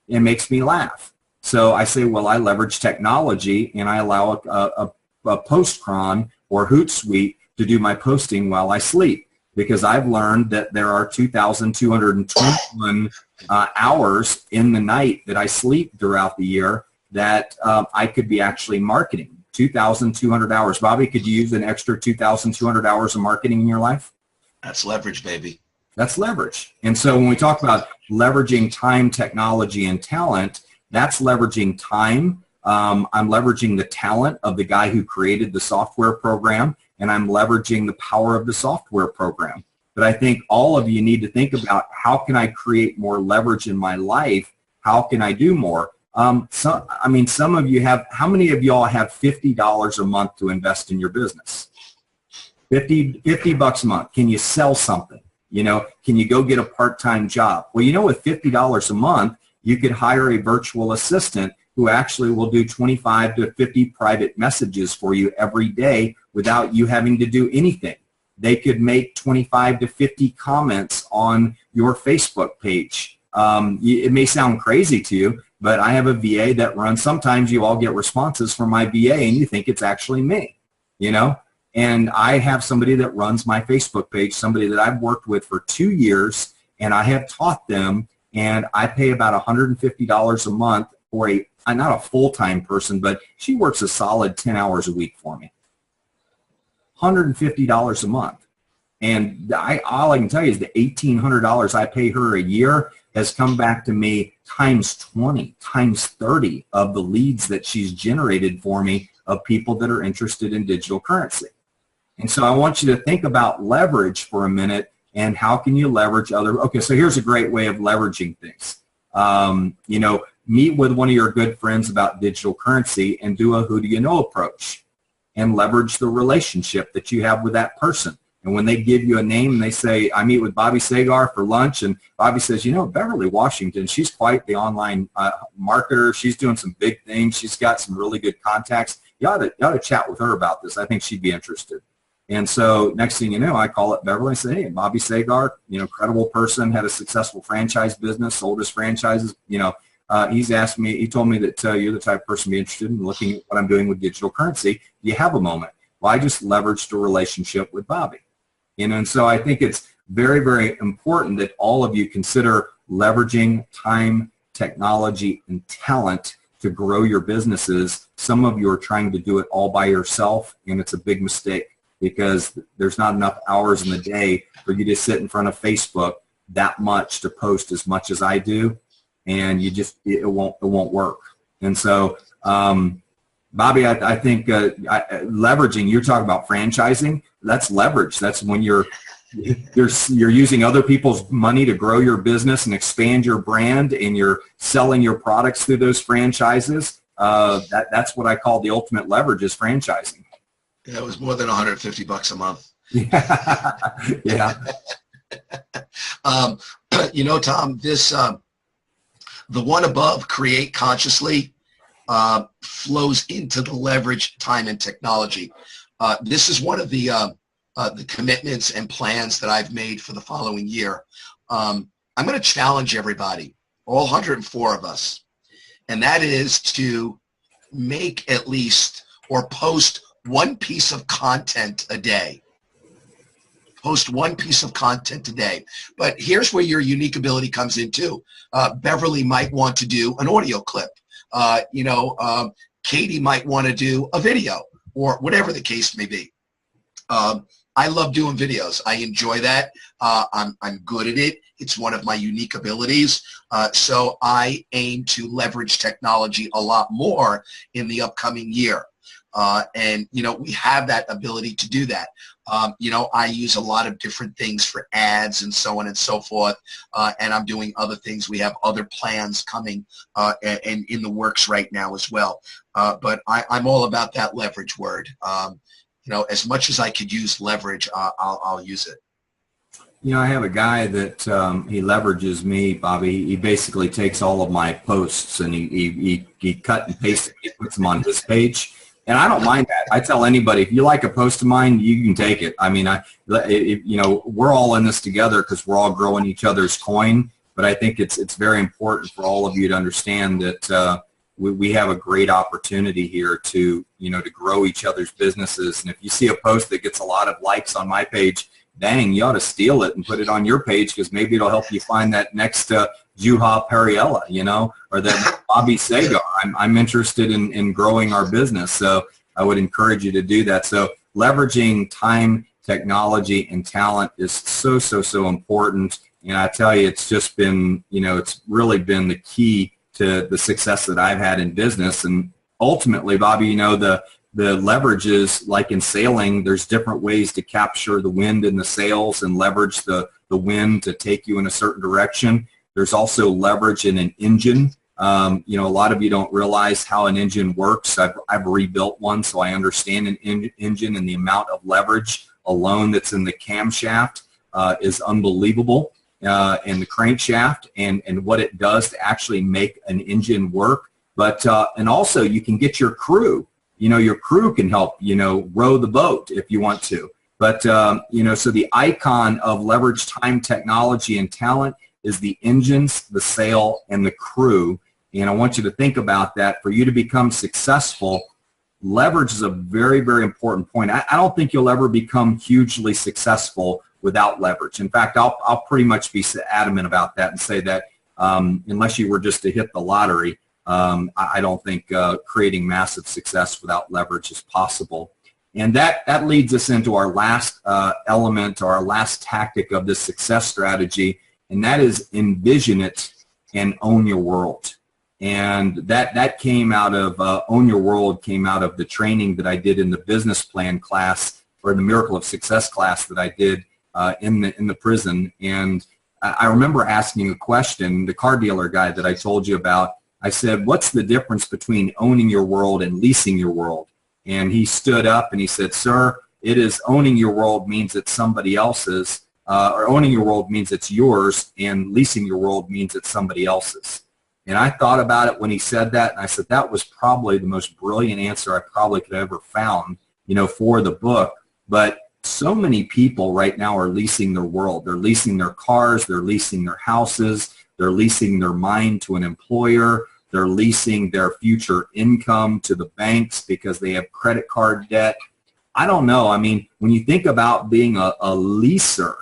It makes me laugh. So I say, well, I leverage technology, and I allow a Postcron or Hootsuite to do my posting while I sleep. because I've learned that there are 2,221 hours in the night that I sleep throughout the year that I could be actually marketing. 2,200 hours. Bobby, could you use an extra 2,200 hours of marketing in your life? That's leverage, baby. That's leverage. And so when we talk about leveraging time, technology, and talent, that's leveraging time. I'm leveraging the talent of the guy who created the software program, and I'm leveraging the power of the software program. But I think all of you need to think about, how can I create more leverage in my life? How can I do more? Some of you have, how many of y'all have $50 a month to invest in your business? 50 bucks a month. Can you sell something? You know, can you go get a part-time job? Well, you know, with $50 a month, you could hire a virtual assistant who actually will do 25 to 50 private messages for you every day without you having to do anything. They could make 25 to 50 comments on your Facebook page. It may sound crazy to you, but I have a VA that runs, sometimes you all get responses from my VA and you think it's actually me, you know? And I have somebody that runs my Facebook page, somebody that I've worked with for 2 years, and I have taught them, and I pay about $150 a month for not a full-time person, but she works a solid 10 hours a week for me. $150 a month. And all I can tell you is the $1,800 I pay her a year has come back to me times 20, times 30 of the leads that she's generated for me of people that are interested in digital currency. And so I want you to think about leverage for a minute, and how can you leverage other. Okay, so here's a great way of leveraging things. You know, meet with one of your good friends about digital currency and do a who do you know approach, and leverage the relationship that you have with that person. And when they give you a name and they say, I meet with Bobby Sagar for lunch, and Bobby says, you know, Beverly Washington, she's quite the online marketer. She's doing some big things. She's got some really good contacts. You ought to chat with her about this. I think she'd be interested. And so next thing you know, I call up Beverly and say, hey, Bobby Sagar, you know, credible person, had a successful franchise business, sold his franchises. You know, he's asked me, he told me that you're the type of person to be interested in looking at what I'm doing with digital currency. Do you have a moment? Well, I just leveraged a relationship with Bobby. You know, and so I think it's very, very important that all of you consider leveraging time, technology, and talent to grow your businesses. Some of you are trying to do it all by yourself, and it's a big mistake, because there's not enough hours in the day for you to sit in front of Facebook that much to post as much as I do, and it won't work. And so, Bobby, I think leveraging, you're talking about franchising, that's leverage. That's when you're using other people's money to grow your business and expand your brand, and you're selling your products through those franchises. That's what I call the ultimate leverage, is franchising. Yeah, it was more than $150 a month. Yeah. You know, Tom, this the one above, create consciously, flows into the leverage time and technology. This is one of the commitments and plans that I've made for the following year. I'm going to challenge everybody, all 104 of us, and that is to make at least, or post one piece of content a day. Post one piece of content a day. But here's where your unique ability comes in too. Beverly might want to do an audio clip. Katie might want to do a video, or whatever the case may be. I love doing videos. I enjoy that. I'm good at it. It's one of my unique abilities. So I aim to leverage technology a lot more in the upcoming year. And, you know, we have that ability to do that. You know, I use a lot of different things for ads and so on and so forth. And I'm doing other things. We have other plans coming and in the works right now as well. But I'm all about that leverage word. You know, as much as I could use leverage, I'll use it. You know, I have a guy that he leverages me, Bobby. He basically takes all of my posts and he cut and pastes it, he puts them on his page. And I don't mind that. I tell anybody, if you like a post of mine, you can take it. I mean, you know, we're all in this together because we're all growing each other's coin. But I think it's very important for all of you to understand that we have a great opportunity here to, you know, to grow each other's businesses. And if you see a post that gets a lot of likes on my page, dang, you ought to steal it and put it on your page because maybe it'll help you find that next Juha Periella, you know, or that Bobby Sagar. I'm interested in growing our business, so I would encourage you to do that. So leveraging time, technology, and talent is so important. And I tell you, it's just been, you know, it's really been the key to the success that I've had in business. And ultimately, Bobby, you know, the leverage is like in sailing, there's different ways to capture the wind in the sails and leverage the wind to take you in a certain direction. There's also leverage in an engine. You know, a lot of you don't realize how an engine works. I've rebuilt one, so I understand an engine, and the amount of leverage alone that's in the camshaft is unbelievable. And the crankshaft and what it does to actually make an engine work. But and also you can get your crew. You know, your crew can help, you know, row the boat if you want to. But, you know, so the icon of leverage time, technology, and talent is the engines, the sail, and the crew. And I want you to think about that. For you to become successful, leverage is a very, very important point. I don't think you'll ever become hugely successful without leverage. In fact, I'll pretty much be adamant about that and say that unless you were just to hit the lottery, I don't think creating massive success without leverage is possible. And that leads us into our last element, or our last tactic of this success strategy, and that is envision it and own your world. And that came out of, Own Your World came out of the training that I did in the business plan class, or the Miracle of Success class that I did in the prison. And I remember asking a question, the car dealer guy that I told you about. I said, what's the difference between owning your world and leasing your world? And he stood up and he said, sir, it is owning your world means it's somebody else's, or owning your world means it's yours, and leasing your world means it's somebody else's. And I thought about it when he said that, and I said that was probably the most brilliant answer I probably could have ever found, you know, for the book. But so many people right now are leasing their world. They're leasing their cars, they're leasing their houses, they're leasing their mind to an employer, they're leasing their future income to the banks because they have credit card debt. I don't know. I mean, when you think about being a leaser,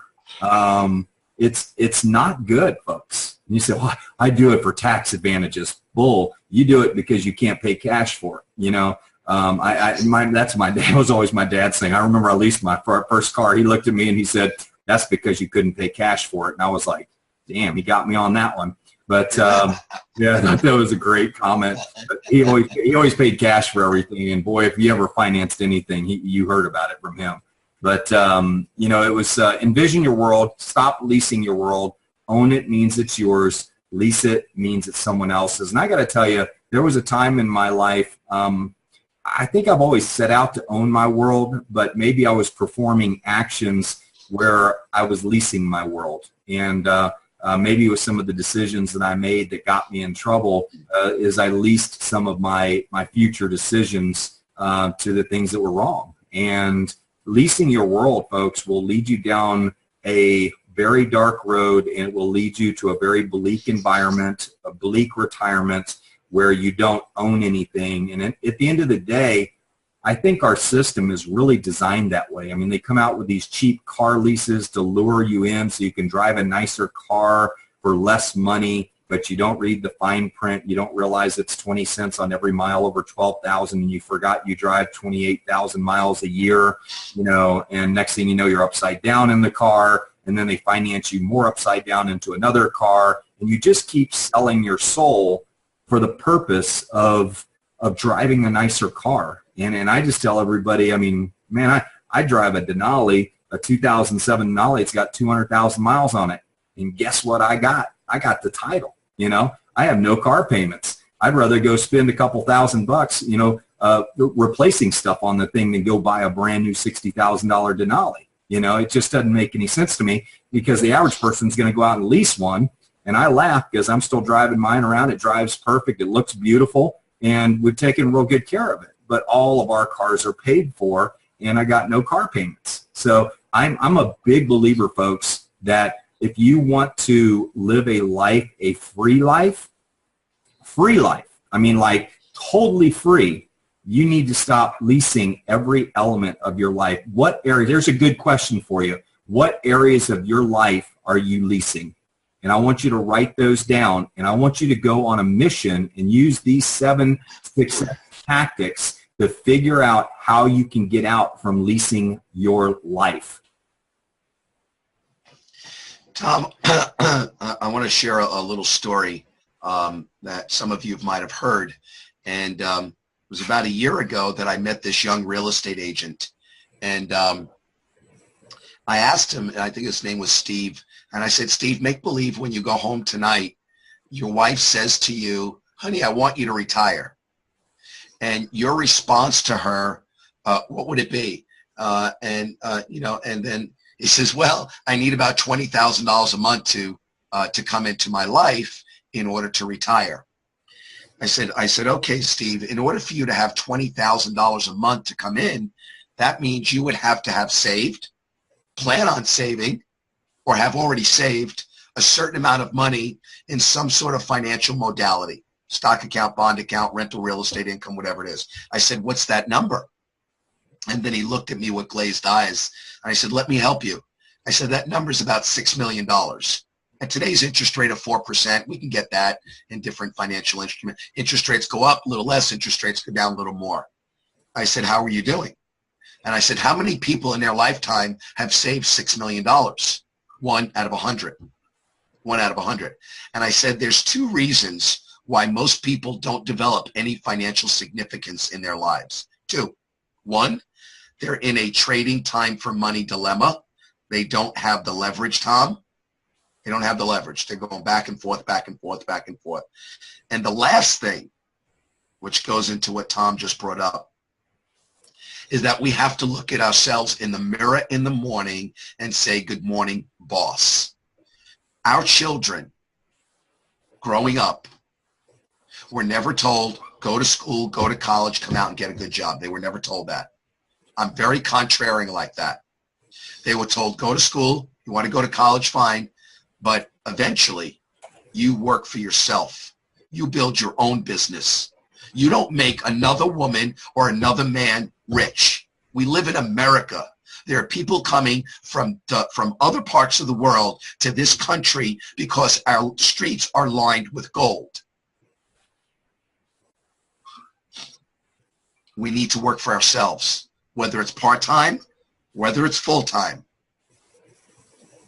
it's not good, folks. And you say, well, I do it for tax advantages. Bull, you do it because you can't pay cash for it, you know. That's my dad. Was always my dad's thing. I remember I leased my first car. He looked at me and he said, that's because you couldn't pay cash for it. And I was like, damn, he got me on that one. But yeah, that was a great comment. But he always paid cash for everything. And boy, if you ever financed anything, you heard about it from him. But you know, it was envision your world. Stop leasing your world. Own it means it's yours. Lease it means it's someone else's. And I got to tell you, there was a time in my life. I think I've always set out to own my world, but maybe I was performing actions where I was leasing my world. And maybe with some of the decisions that I made that got me in trouble is I leased some of my future decisions to the things that were wrong. And leasing your world, folks, will lead you down a very dark road, and it will lead you to a very bleak environment, a bleak retirement where you don't own anything. And at the end of the day, I think our system is really designed that way. I mean, they come out with these cheap car leases to lure you in so you can drive a nicer car for less money, but you don't read the fine print. You don't realize it's 20 cents on every mile over 12,000, and you forgot you drive 28,000 miles a year, you know, and next thing you know, you're upside down in the car, and then they finance you more upside down into another car, and you just keep selling your soul for the purpose of driving a nicer car. And I just tell everybody, I mean, man, I drive a Denali, a 2007 Denali. It's got 200,000 miles on it. And guess what I got? I got the title, you know. I have no car payments. I'd rather go spend a couple $1,000, you know, replacing stuff on the thing than go buy a brand new $60,000 Denali. You know, it just doesn't make any sense to me, because the average person's going to go out and lease one. And I laugh because I'm still driving mine around. It drives perfect. It looks beautiful. And we've taken real good care of it. But all of our cars are paid for, and I got no car payments. So I'm a big believer, folks, that if you want to live a life, a free life, I mean like totally free, you need to stop leasing every element of your life. What area? There's a good question for you. What areas of your life are you leasing? And I want you to write those down, and I want you to go on a mission and use these 7 success tactics to figure out how you can get out from leasing your life. Tom, I want to share a little story that some of you might have heard. And it was about a year ago that I met this young real estate agent. And I asked him, and I think his name was Steve, and I said, Steve, make believe when you go home tonight, your wife says to you, honey, I want you to retire. And your response to her, what would it be? And then he says, well, I need about $20,000 a month to come into my life in order to retire. I said, okay, Steve, in order for you to have $20,000 a month to come in, that means you would have to have saved, plan on saving, or have already saved a certain amount of money in some sort of financial modality, stock account, bond account, rental real estate income, whatever it is. I said, what's that number? And then he looked at me with glazed eyes. And I said, let me help you. I said, that number is about $6 million. At today's interest rate of 4%, we can get that in different financial instruments. Interest rates go up a little less, interest rates go down a little more. I said, how are you doing? And I said, how many people in their lifetime have saved $6 million? 1 out of 100. 1 out of 100. And I said, there's 2 reasons why most people don't develop any financial significance in their lives. 2. 1, they're in a trading time for money dilemma. They don't have the leverage, Tom. They don't have the leverage. They're going back and forth, back and forth, back and forth. And the last thing, which goes into what Tom just brought up, is that we have to look at ourselves in the mirror in the morning and say, good morning, boss. Our children growing up were never told, go to school, go to college, come out and get a good job. They were never told that. I'm very contrarian like that. They were told, go to school, you want to go to college, fine, but eventually you work for yourself. You build your own business. You don't make another woman or another man rich. We live in America. There are people coming from other parts of the world to this country because our streets are lined with gold. We need to work for ourselves, whether it's part-time, whether it's full-time.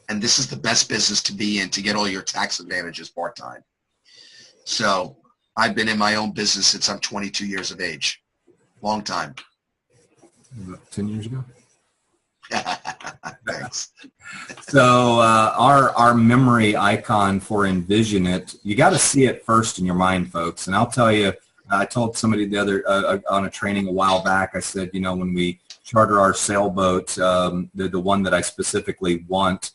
And this is the best business to be in to get all your tax advantages part-time. So I've been in my own business since I'm 22 years of age. Long time. 10 years ago? Thanks. So our memory icon for Envision It, you got to see it first in your mind, folks. And I'll tell you, I told somebody the other on a training a while back, I said, you know, when we charter our sailboat, the one that I specifically want,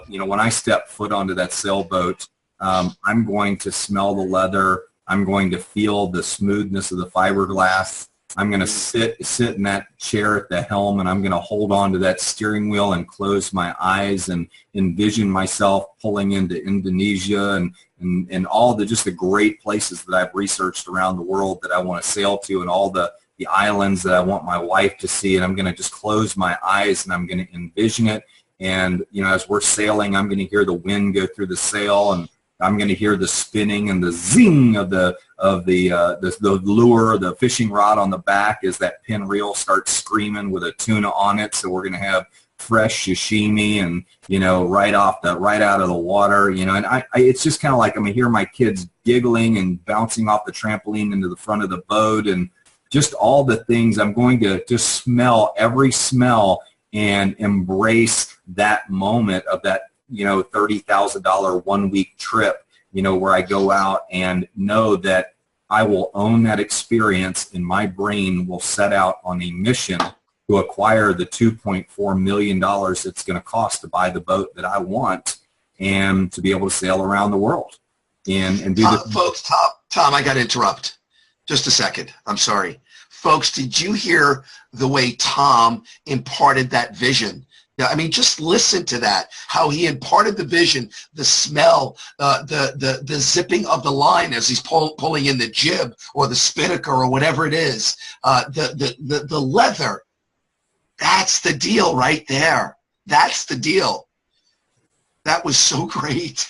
you know, when I step foot onto that sailboat, I'm going to smell the leather. I'm going to feel the smoothness of the fiberglass. I'm going to sit in that chair at the helm, and I'm going to hold on to that steering wheel and close my eyes and envision myself pulling into Indonesia and all the just the great places that I've researched around the world that I want to sail to, and all the islands that I want my wife to see. And I'm going to just close my eyes and I'm going to envision it. And, you know, as we're sailing, I'm going to hear the wind go through the sail, and I'm going to hear the spinning and the zing of the lure, the fishing rod on the back as that pin reel starts screaming with a tuna on it. So we're going to have fresh sashimi and, you know, right out of the water, you know, and it's just kind of like I'm going to hear my kids giggling and bouncing off the trampoline into the front of the boat, and just all the things. I'm going to just smell every smell and embrace that moment of that, you know, $30,000 1-week trip, you know, where I go out and know that I will own that experience, and my brain will set out on a mission to acquire the $2.4 million it's going to cost to buy the boat that I want and to be able to sail around the world and do this. Folks, Tom, I got to interrupt. Just a second. I'm sorry. Folks, did you hear the way Tom imparted that vision? I mean, just listen to that, how he imparted the vision, the smell, the zipping of the line as he's pulling in the jib or the spinnaker or whatever it is, the leather. That's the deal right there. That's the deal. That was so great.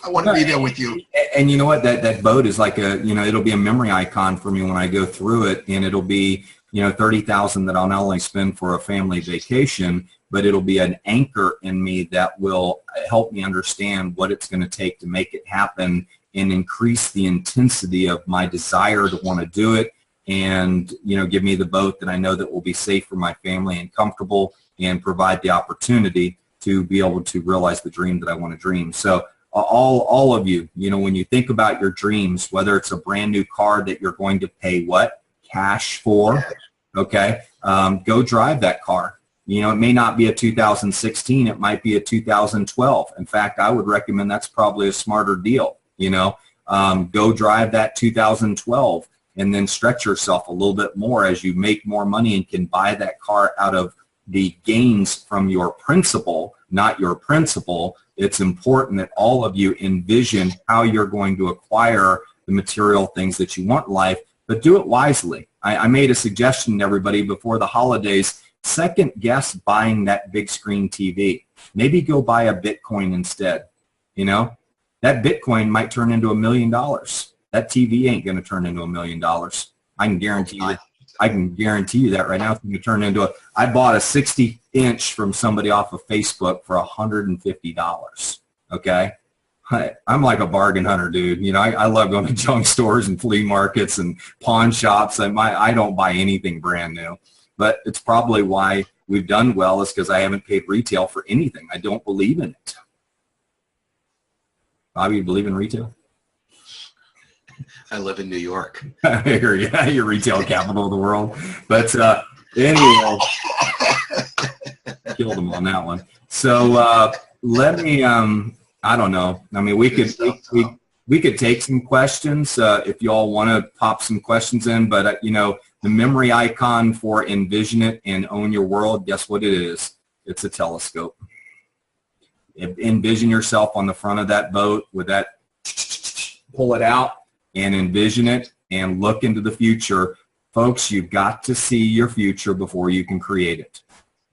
I want to be there with you. And you know what? That boat is like it'll be a memory icon for me when I go through it, and it'll be, $30,000 that I'll not only spend for a family vacation, but it'll be an anchor in me that will help me understand what it's going to take to make it happen and increase the intensity of my desire to want to do it, and, give me the boat that I know that will be safe for my family and comfortable and provide the opportunity to be able to realize the dream that I want to dream. So all of you, when you think about your dreams, whether it's a brand new car that you're going to pay what? Cash for, okay? Go drive that car. It may not be a 2016. It might be a 2012. In fact, I would recommend that's probably a smarter deal. Go drive that 2012 and then stretch yourself a little bit more as you make more money and can buy that car out of the gains from your principal, not your principal. It's important that all of you envision how you're going to acquire the material things that you want in life, but do it wisely. I made a suggestion to everybody before the holidays. Second guess buying that big screen TV. Maybe go buy a Bitcoin instead. That Bitcoin might turn into $1 million. That TV ain't going to turn into $1 million. I can guarantee you. I can guarantee you that right now. It's going to turn into I bought a 60-inch from somebody off of Facebook for $150. Okay. I'm like a bargain hunter, dude. I love going to junk stores and flea markets and pawn shops. I don't buy anything brand new, but it's probably why we've done well is because I haven't paid retail for anything. I don't believe in it. Bobby, you believe in retail? I live in New York. Yeah, your retail capital of the world. But anyway, killed him on that one. So let me, I don't know. I mean, we could take some questions if you all want to pop some questions in. But, the memory icon for Envision It and Own Your World, guess what it is? It's a telescope. Envision yourself on the front of that boat with that, pull it out and envision it and look into the future. Folks, you've got to see your future before you can create it.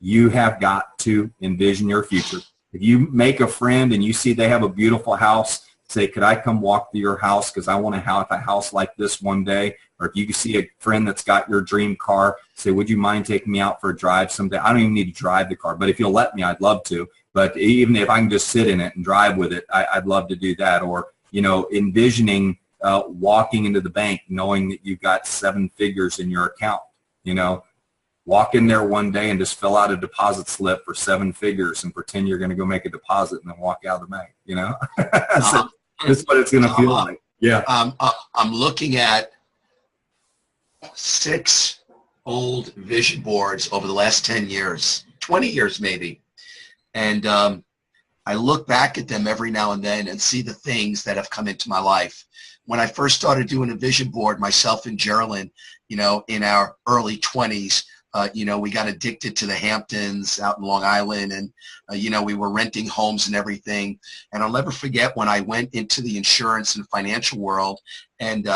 You have got to envision your future. If you make a friend and you see they have a beautiful house, say, could I come walk through your house because I want to have a house like this one day? Or if you see a friend that's got your dream car, say, would you mind taking me out for a drive someday? I don't even need to drive the car, but if you'll let me, I'd love to. But even if I can just sit in it and drive with it, I'd love to do that. Or, envisioning walking into the bank knowing that you've got 7 figures in your account. Walk in there one day and just fill out a deposit slip for 7 figures and pretend you're going to go make a deposit and then walk out of the bank. So this is what it's going to feel like. Yeah. I'm looking at 6 old vision boards over the last 10 years, 20 years maybe. And I look back at them every now and then and see the things that have come into my life. When I first started doing a vision board, myself and Geraldine, in our early 20s, we got addicted to the Hamptons out in Long Island, and, we were renting homes and everything. And I'll never forget when I went into the insurance and financial world, and,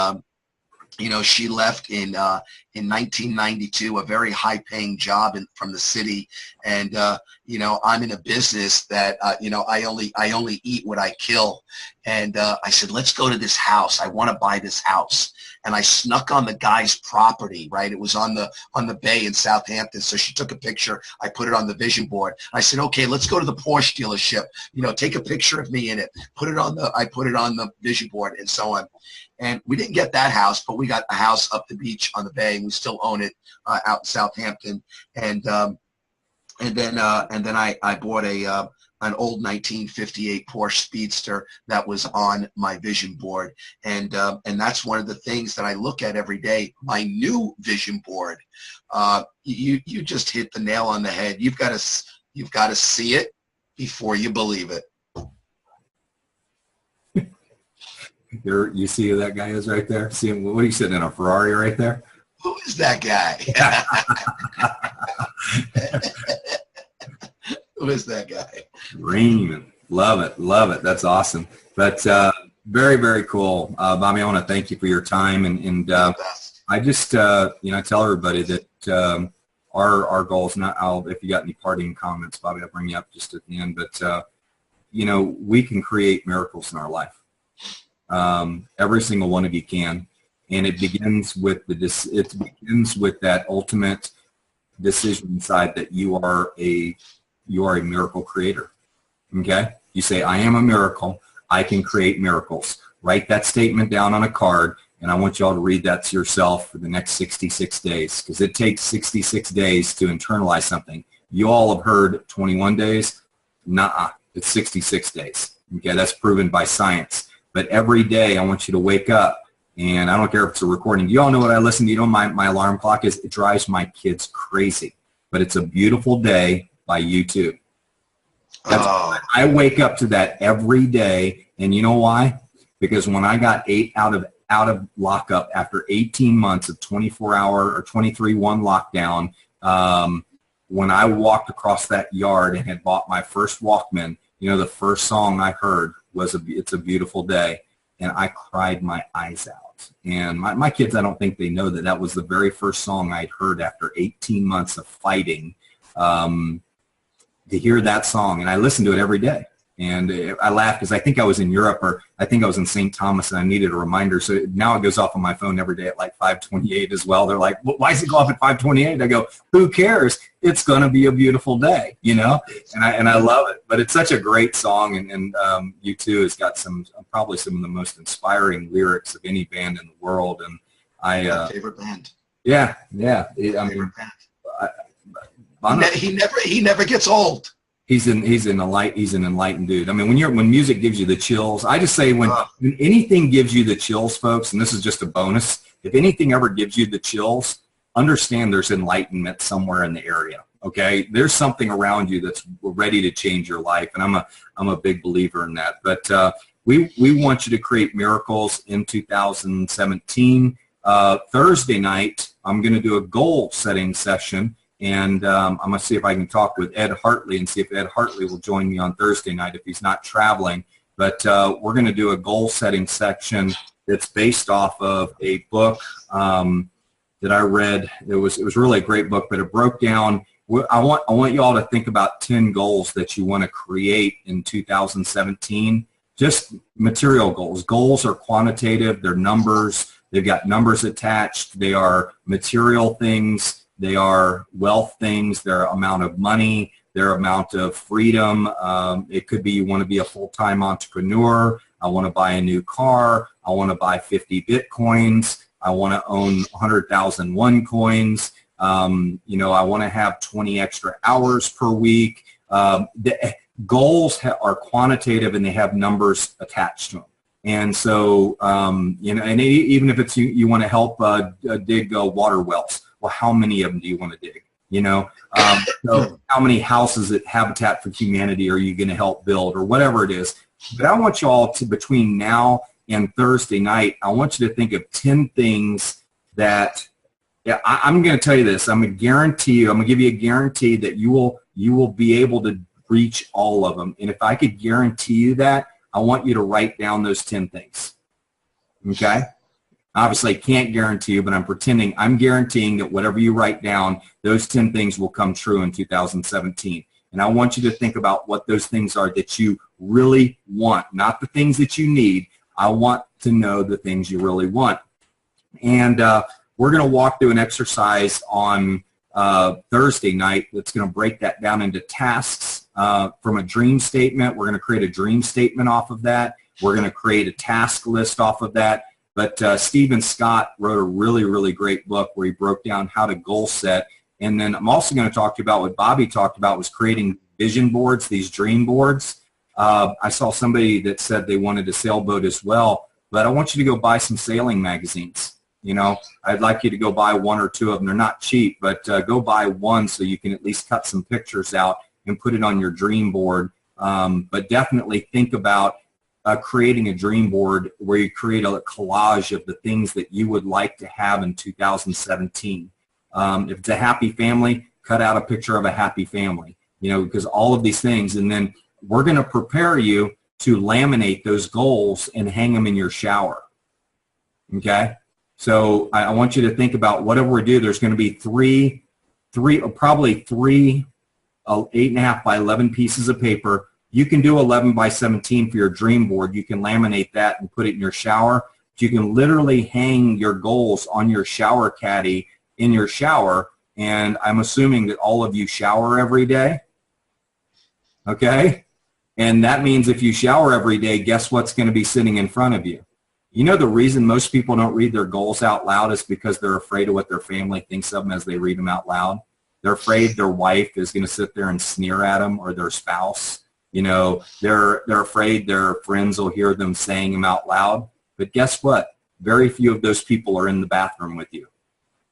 she left in 1992, a very high-paying job from the city, and I'm in a business that I only eat what I kill, and I said, let's go to this house. I want to buy this house, and I snuck on the guy's property. Right, it was on the bay in Southampton. So she took a picture. I put it on the vision board. I said, okay, let's go to the Porsche dealership. Take a picture of me in it. I put it on the vision board, and so on. And we didn't get that house, but we got a house up the beach on the bay, and we still own it out in Southampton. And then I bought an old 1958 Porsche Speedster that was on my vision board, and that's one of the things that I look at every day. My new vision board, you just hit the nail on the head. You've got to see it before you believe it. You see who that guy is right there? See him? What are you sitting in, a Ferrari right there? Who is that guy? Who is that guy? Dreaming. Love it. That's awesome. But very, very cool. Bobby, I want to thank you for your time. And I just, I tell everybody that our goals. And if you got any parting comments, Bobby, I'll bring you up just at the end. But you know, we can create miracles in our life. Every single one of you can, and it begins with that ultimate decision inside that you are a miracle creator. Okay, you say, I am a miracle. I can create miracles. Write that statement down on a card, and I want you all to read that to yourself for the next 66 days, because it takes 66 days to internalize something. You all have heard 21 days. Nuh-uh. It's 66 days. Okay, that's proven by science. But every day I want you to wake up, and I don't care if it's a recording. You all know what I listen to. You know what my alarm clock is? It drives my kids crazy. But it's a beautiful day by YouTube. I wake up to that every day, and you know why? Because when I got out of lockup after 18 months of 24-hour or 23-1 lockdown, when I walked across that yard and had bought my first Walkman, you know, the first song I heard was It's a Beautiful Day, and I cried my eyes out. And my kids, I don't think they know that was the very first song I'd heard after 18 months of fighting. To hear that song, and I listen to it every day. And I laugh because I think I was in Europe, or I think I was in St. Thomas, and I needed a reminder. So now it goes off on my phone every day at like 5:28 as well. They're like, why does it go off at 5:28? I go, who cares? It's going to be a beautiful day, you know? And I love it. But it's such a great song, and U2 has got probably some of the most inspiring lyrics of any band in the world. And my favorite band. Yeah. He never gets old. He's an enlightened dude. I mean, when music gives you the chills, I just say when anything gives you the chills, folks, and this is just a bonus, if anything ever gives you the chills, understand there's enlightenment somewhere in the area. Okay, there's something around you that's ready to change your life, and I'm a big believer in that. But we want you to create miracles in 2017. Thursday night, I'm going to do a goal setting session. And I'm going to see if I can talk with Ed Hartley and see if Ed Hartley will join me on Thursday night if he's not traveling. But we're going to do a goal-setting section that's based off of a book that I read. It was really a great book, but it broke down. I want you all to think about 10 goals that you want to create in 2017. Just material goals. Goals are quantitative. They're numbers. They've got numbers attached. They are material things. They are wealth things, their amount of money, their amount of freedom. It could be you want to be a full-time entrepreneur. I want to buy a new car. I want to buy 50 Bitcoins. I want to own 100,000 OneCoins. You know, I want to have 20 extra hours per week. The goals are quantitative, and they have numbers attached to them. And so, you know, and even if it's you want to help dig water wells. Well, how many of them do you want to dig? You know, so how many houses at Habitat for Humanity are you going to help build, or whatever it is? But I want you all to, between now and Thursday night, I want you to think of 10 things that, I'm going to tell you this. I'm going to guarantee you, I'm going to give you a guarantee that you will be able to reach all of them. And if I could guarantee you that, I want you to write down those 10 things. Okay? Obviously, I can't guarantee you, but I'm guaranteeing that whatever you write down, those 10 things will come true in 2017. And I want you to think about what those things are that you really want, not the things that you need. I want to know the things you really want. And we're going to walk through an exercise on Thursday night that's going to break that down into tasks from a dream statement. We're going to create a dream statement off of that. We're going to create a task list off of that. But Stephen Scott wrote a really, really great book where he broke down how to goal set. And then I'm also going to talk to you about what Bobby talked about, was creating vision boards, these dream boards. I saw somebody that said they wanted a sailboat as well, but I want you to go buy some sailing magazines. You know, I'd like you to go buy 1 or 2 of them. They're not cheap, but go buy one so you can at least cut some pictures out and put it on your dream board. But definitely think about creating a dream board where you create a collage of the things that you would like to have in 2017. If it's a happy family, cut out a picture of a happy family, you know, because all of these things. And then we're going to prepare you to laminate those goals and hang them in your shower. Okay? So I want you to think about whatever we do, there's going to be 3 probably three 8.5 by 11 pieces of paper. You can do 11 by 17 for your dream board. You can laminate that and put it in your shower. You can literally hang your goals on your shower caddy in your shower, and I'm assuming that all of you shower every day, okay? And that means if you shower every day, guess what's going to be sitting in front of you? You know the reason most people don't read their goals out loud is because they're afraid of what their family thinks of them as they read them out loud. They're afraid their wife is going to sit there and sneer at them, or their spouse. You know, they're afraid their friends will hear them saying them out loud. But guess what? Very few of those people are in the bathroom with you.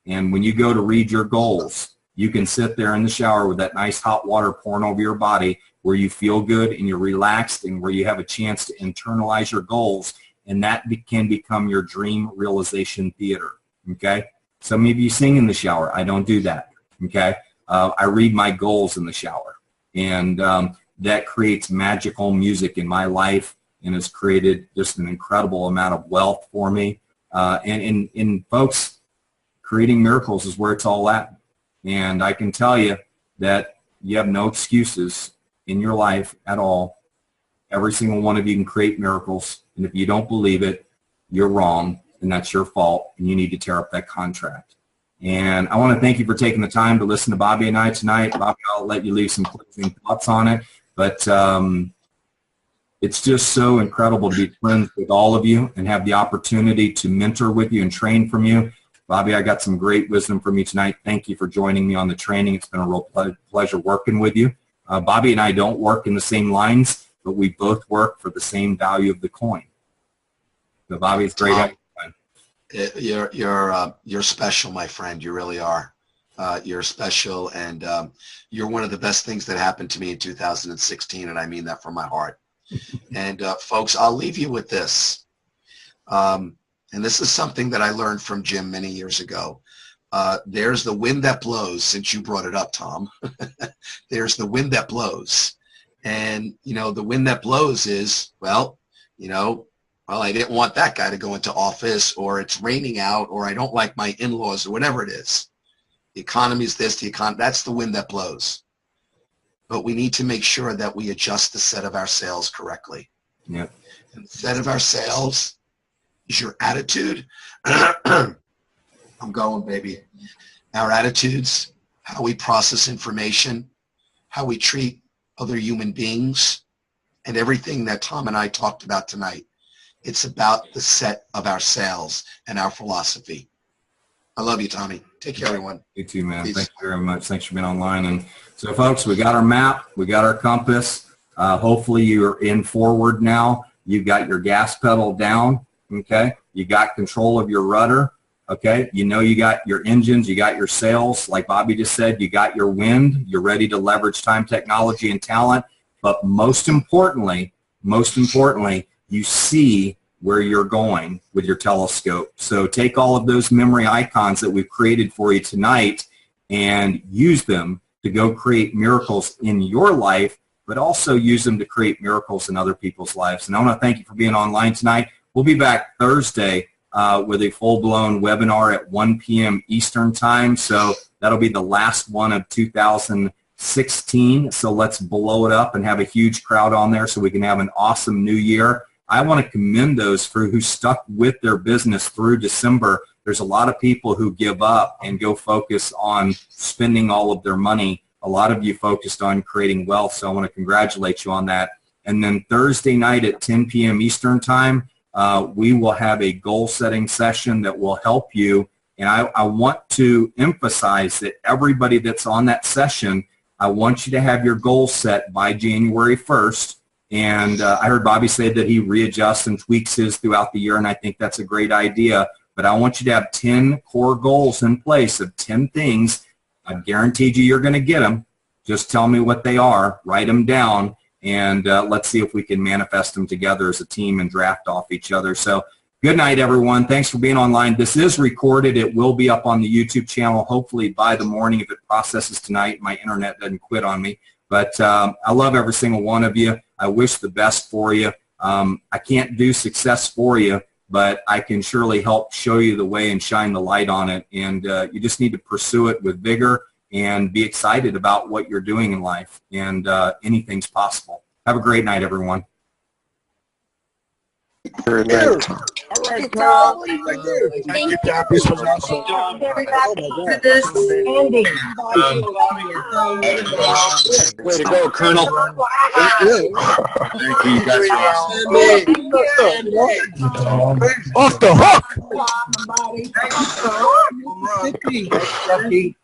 And when you go to read your goals, you can sit there in the shower with that nice hot water pouring over your body where you feel good and you're relaxed and where you have a chance to internalize your goals, and that can become your dream realization theater, okay? Some of you sing in the shower. I don't do that, okay? I read my goals in the shower, and that creates magical music in my life and has created just an incredible amount of wealth for me. And folks, creating miracles is where it's all at. And I can tell you that you have no excuses in your life at all. Every single one of you can create miracles. And if you don't believe it, you're wrong, and that's your fault, and you need to tear up that contract. And I want to thank you for taking the time to listen to Bobby and I tonight. Bobby, I'll let you leave some closing thoughts on it. But it's just so incredible to be friends with all of you and have the opportunity to mentor with you and train from you. Bobby, I got some great wisdom from you tonight. Thank you for joining me on the training. It's been a real pleasure working with you. Bobby and I don't work in the same lines, but we both work for the same value of the coin. So Bobby, it's great. You're special, my friend. You really are. You're special, and you're one of the best things that happened to me in 2016, and I mean that from my heart. And folks, I'll leave you with this. And this is something that I learned from Jim many years ago. There's the wind that blows, since you brought it up, Tom. There's the wind that blows. And, you know, the wind that blows is, well, you know, well, I didn't want that guy to go into office, or it's raining out, or I don't like my in-laws, or whatever it is. The economy is this, that's the wind that blows. But we need to make sure that we adjust the set of our sails correctly. Yep. And the set of our sails is your attitude. I'm going, baby. Our attitudes, how we process information, how we treat other human beings, and everything that Tom and I talked about tonight. It's about the set of our sails and our philosophy. I love you, Tommy. Take care, everyone. You too, man. Peace. Thank you very much. Thanks for being online. And so, folks, we got our map. We got our compass. Hopefully, you're in forward now. You've got your gas pedal down, okay? You got control of your rudder, okay? You know you got your engines. You got your sails. Like Bobby just said, you got your wind. You're ready to leverage time, technology, and talent. But most importantly, you see where you're going with your telescope. So take all of those memory icons that we've created for you tonight and use them to go create miracles in your life, but also use them to create miracles in other people's lives. And I want to thank you for being online tonight. We'll be back Thursday with a full-blown webinar at 1 p.m. Eastern time. So that'll be the last one of 2016. So let's blow it up and have a huge crowd on there so we can have an awesome new year. I want to commend those who stuck with their business through December. There's a lot of people who give up and go focus on spending all of their money. A lot of you focused on creating wealth, so I want to congratulate you on that. And then Thursday night at 10 p.m. Eastern time, we will have a goal-setting session that will help you. And I want to emphasize that everybody that's on that session, I want you to have your goals set by January 1st. And I heard Bobby say that he readjusts and tweaks his throughout the year, and I think that's a great idea. But I want you to have 10 core goals in place of 10 things. I've guaranteed you you're going to get them. Just tell me what they are, write them down, and let's see if we can manifest them together as a team and draft off each other. So good night, everyone. Thanks for being online. This is recorded. It will be up on the YouTube channel hopefully by the morning if it processes tonight. My internet doesn't quit on me. But I love every single one of you. I wish the best for you. I can't do success for you, but I can surely help show you the way and shine the light on it. And you just need to pursue it with vigor and be excited about what you're doing in life, and anything's possible. Have a great night, everyone. All right, Carl. Thank you, Tom. This was awesome. Way to go, Colonel. Thank you. You guys are awesome. Off the hook. Thank you,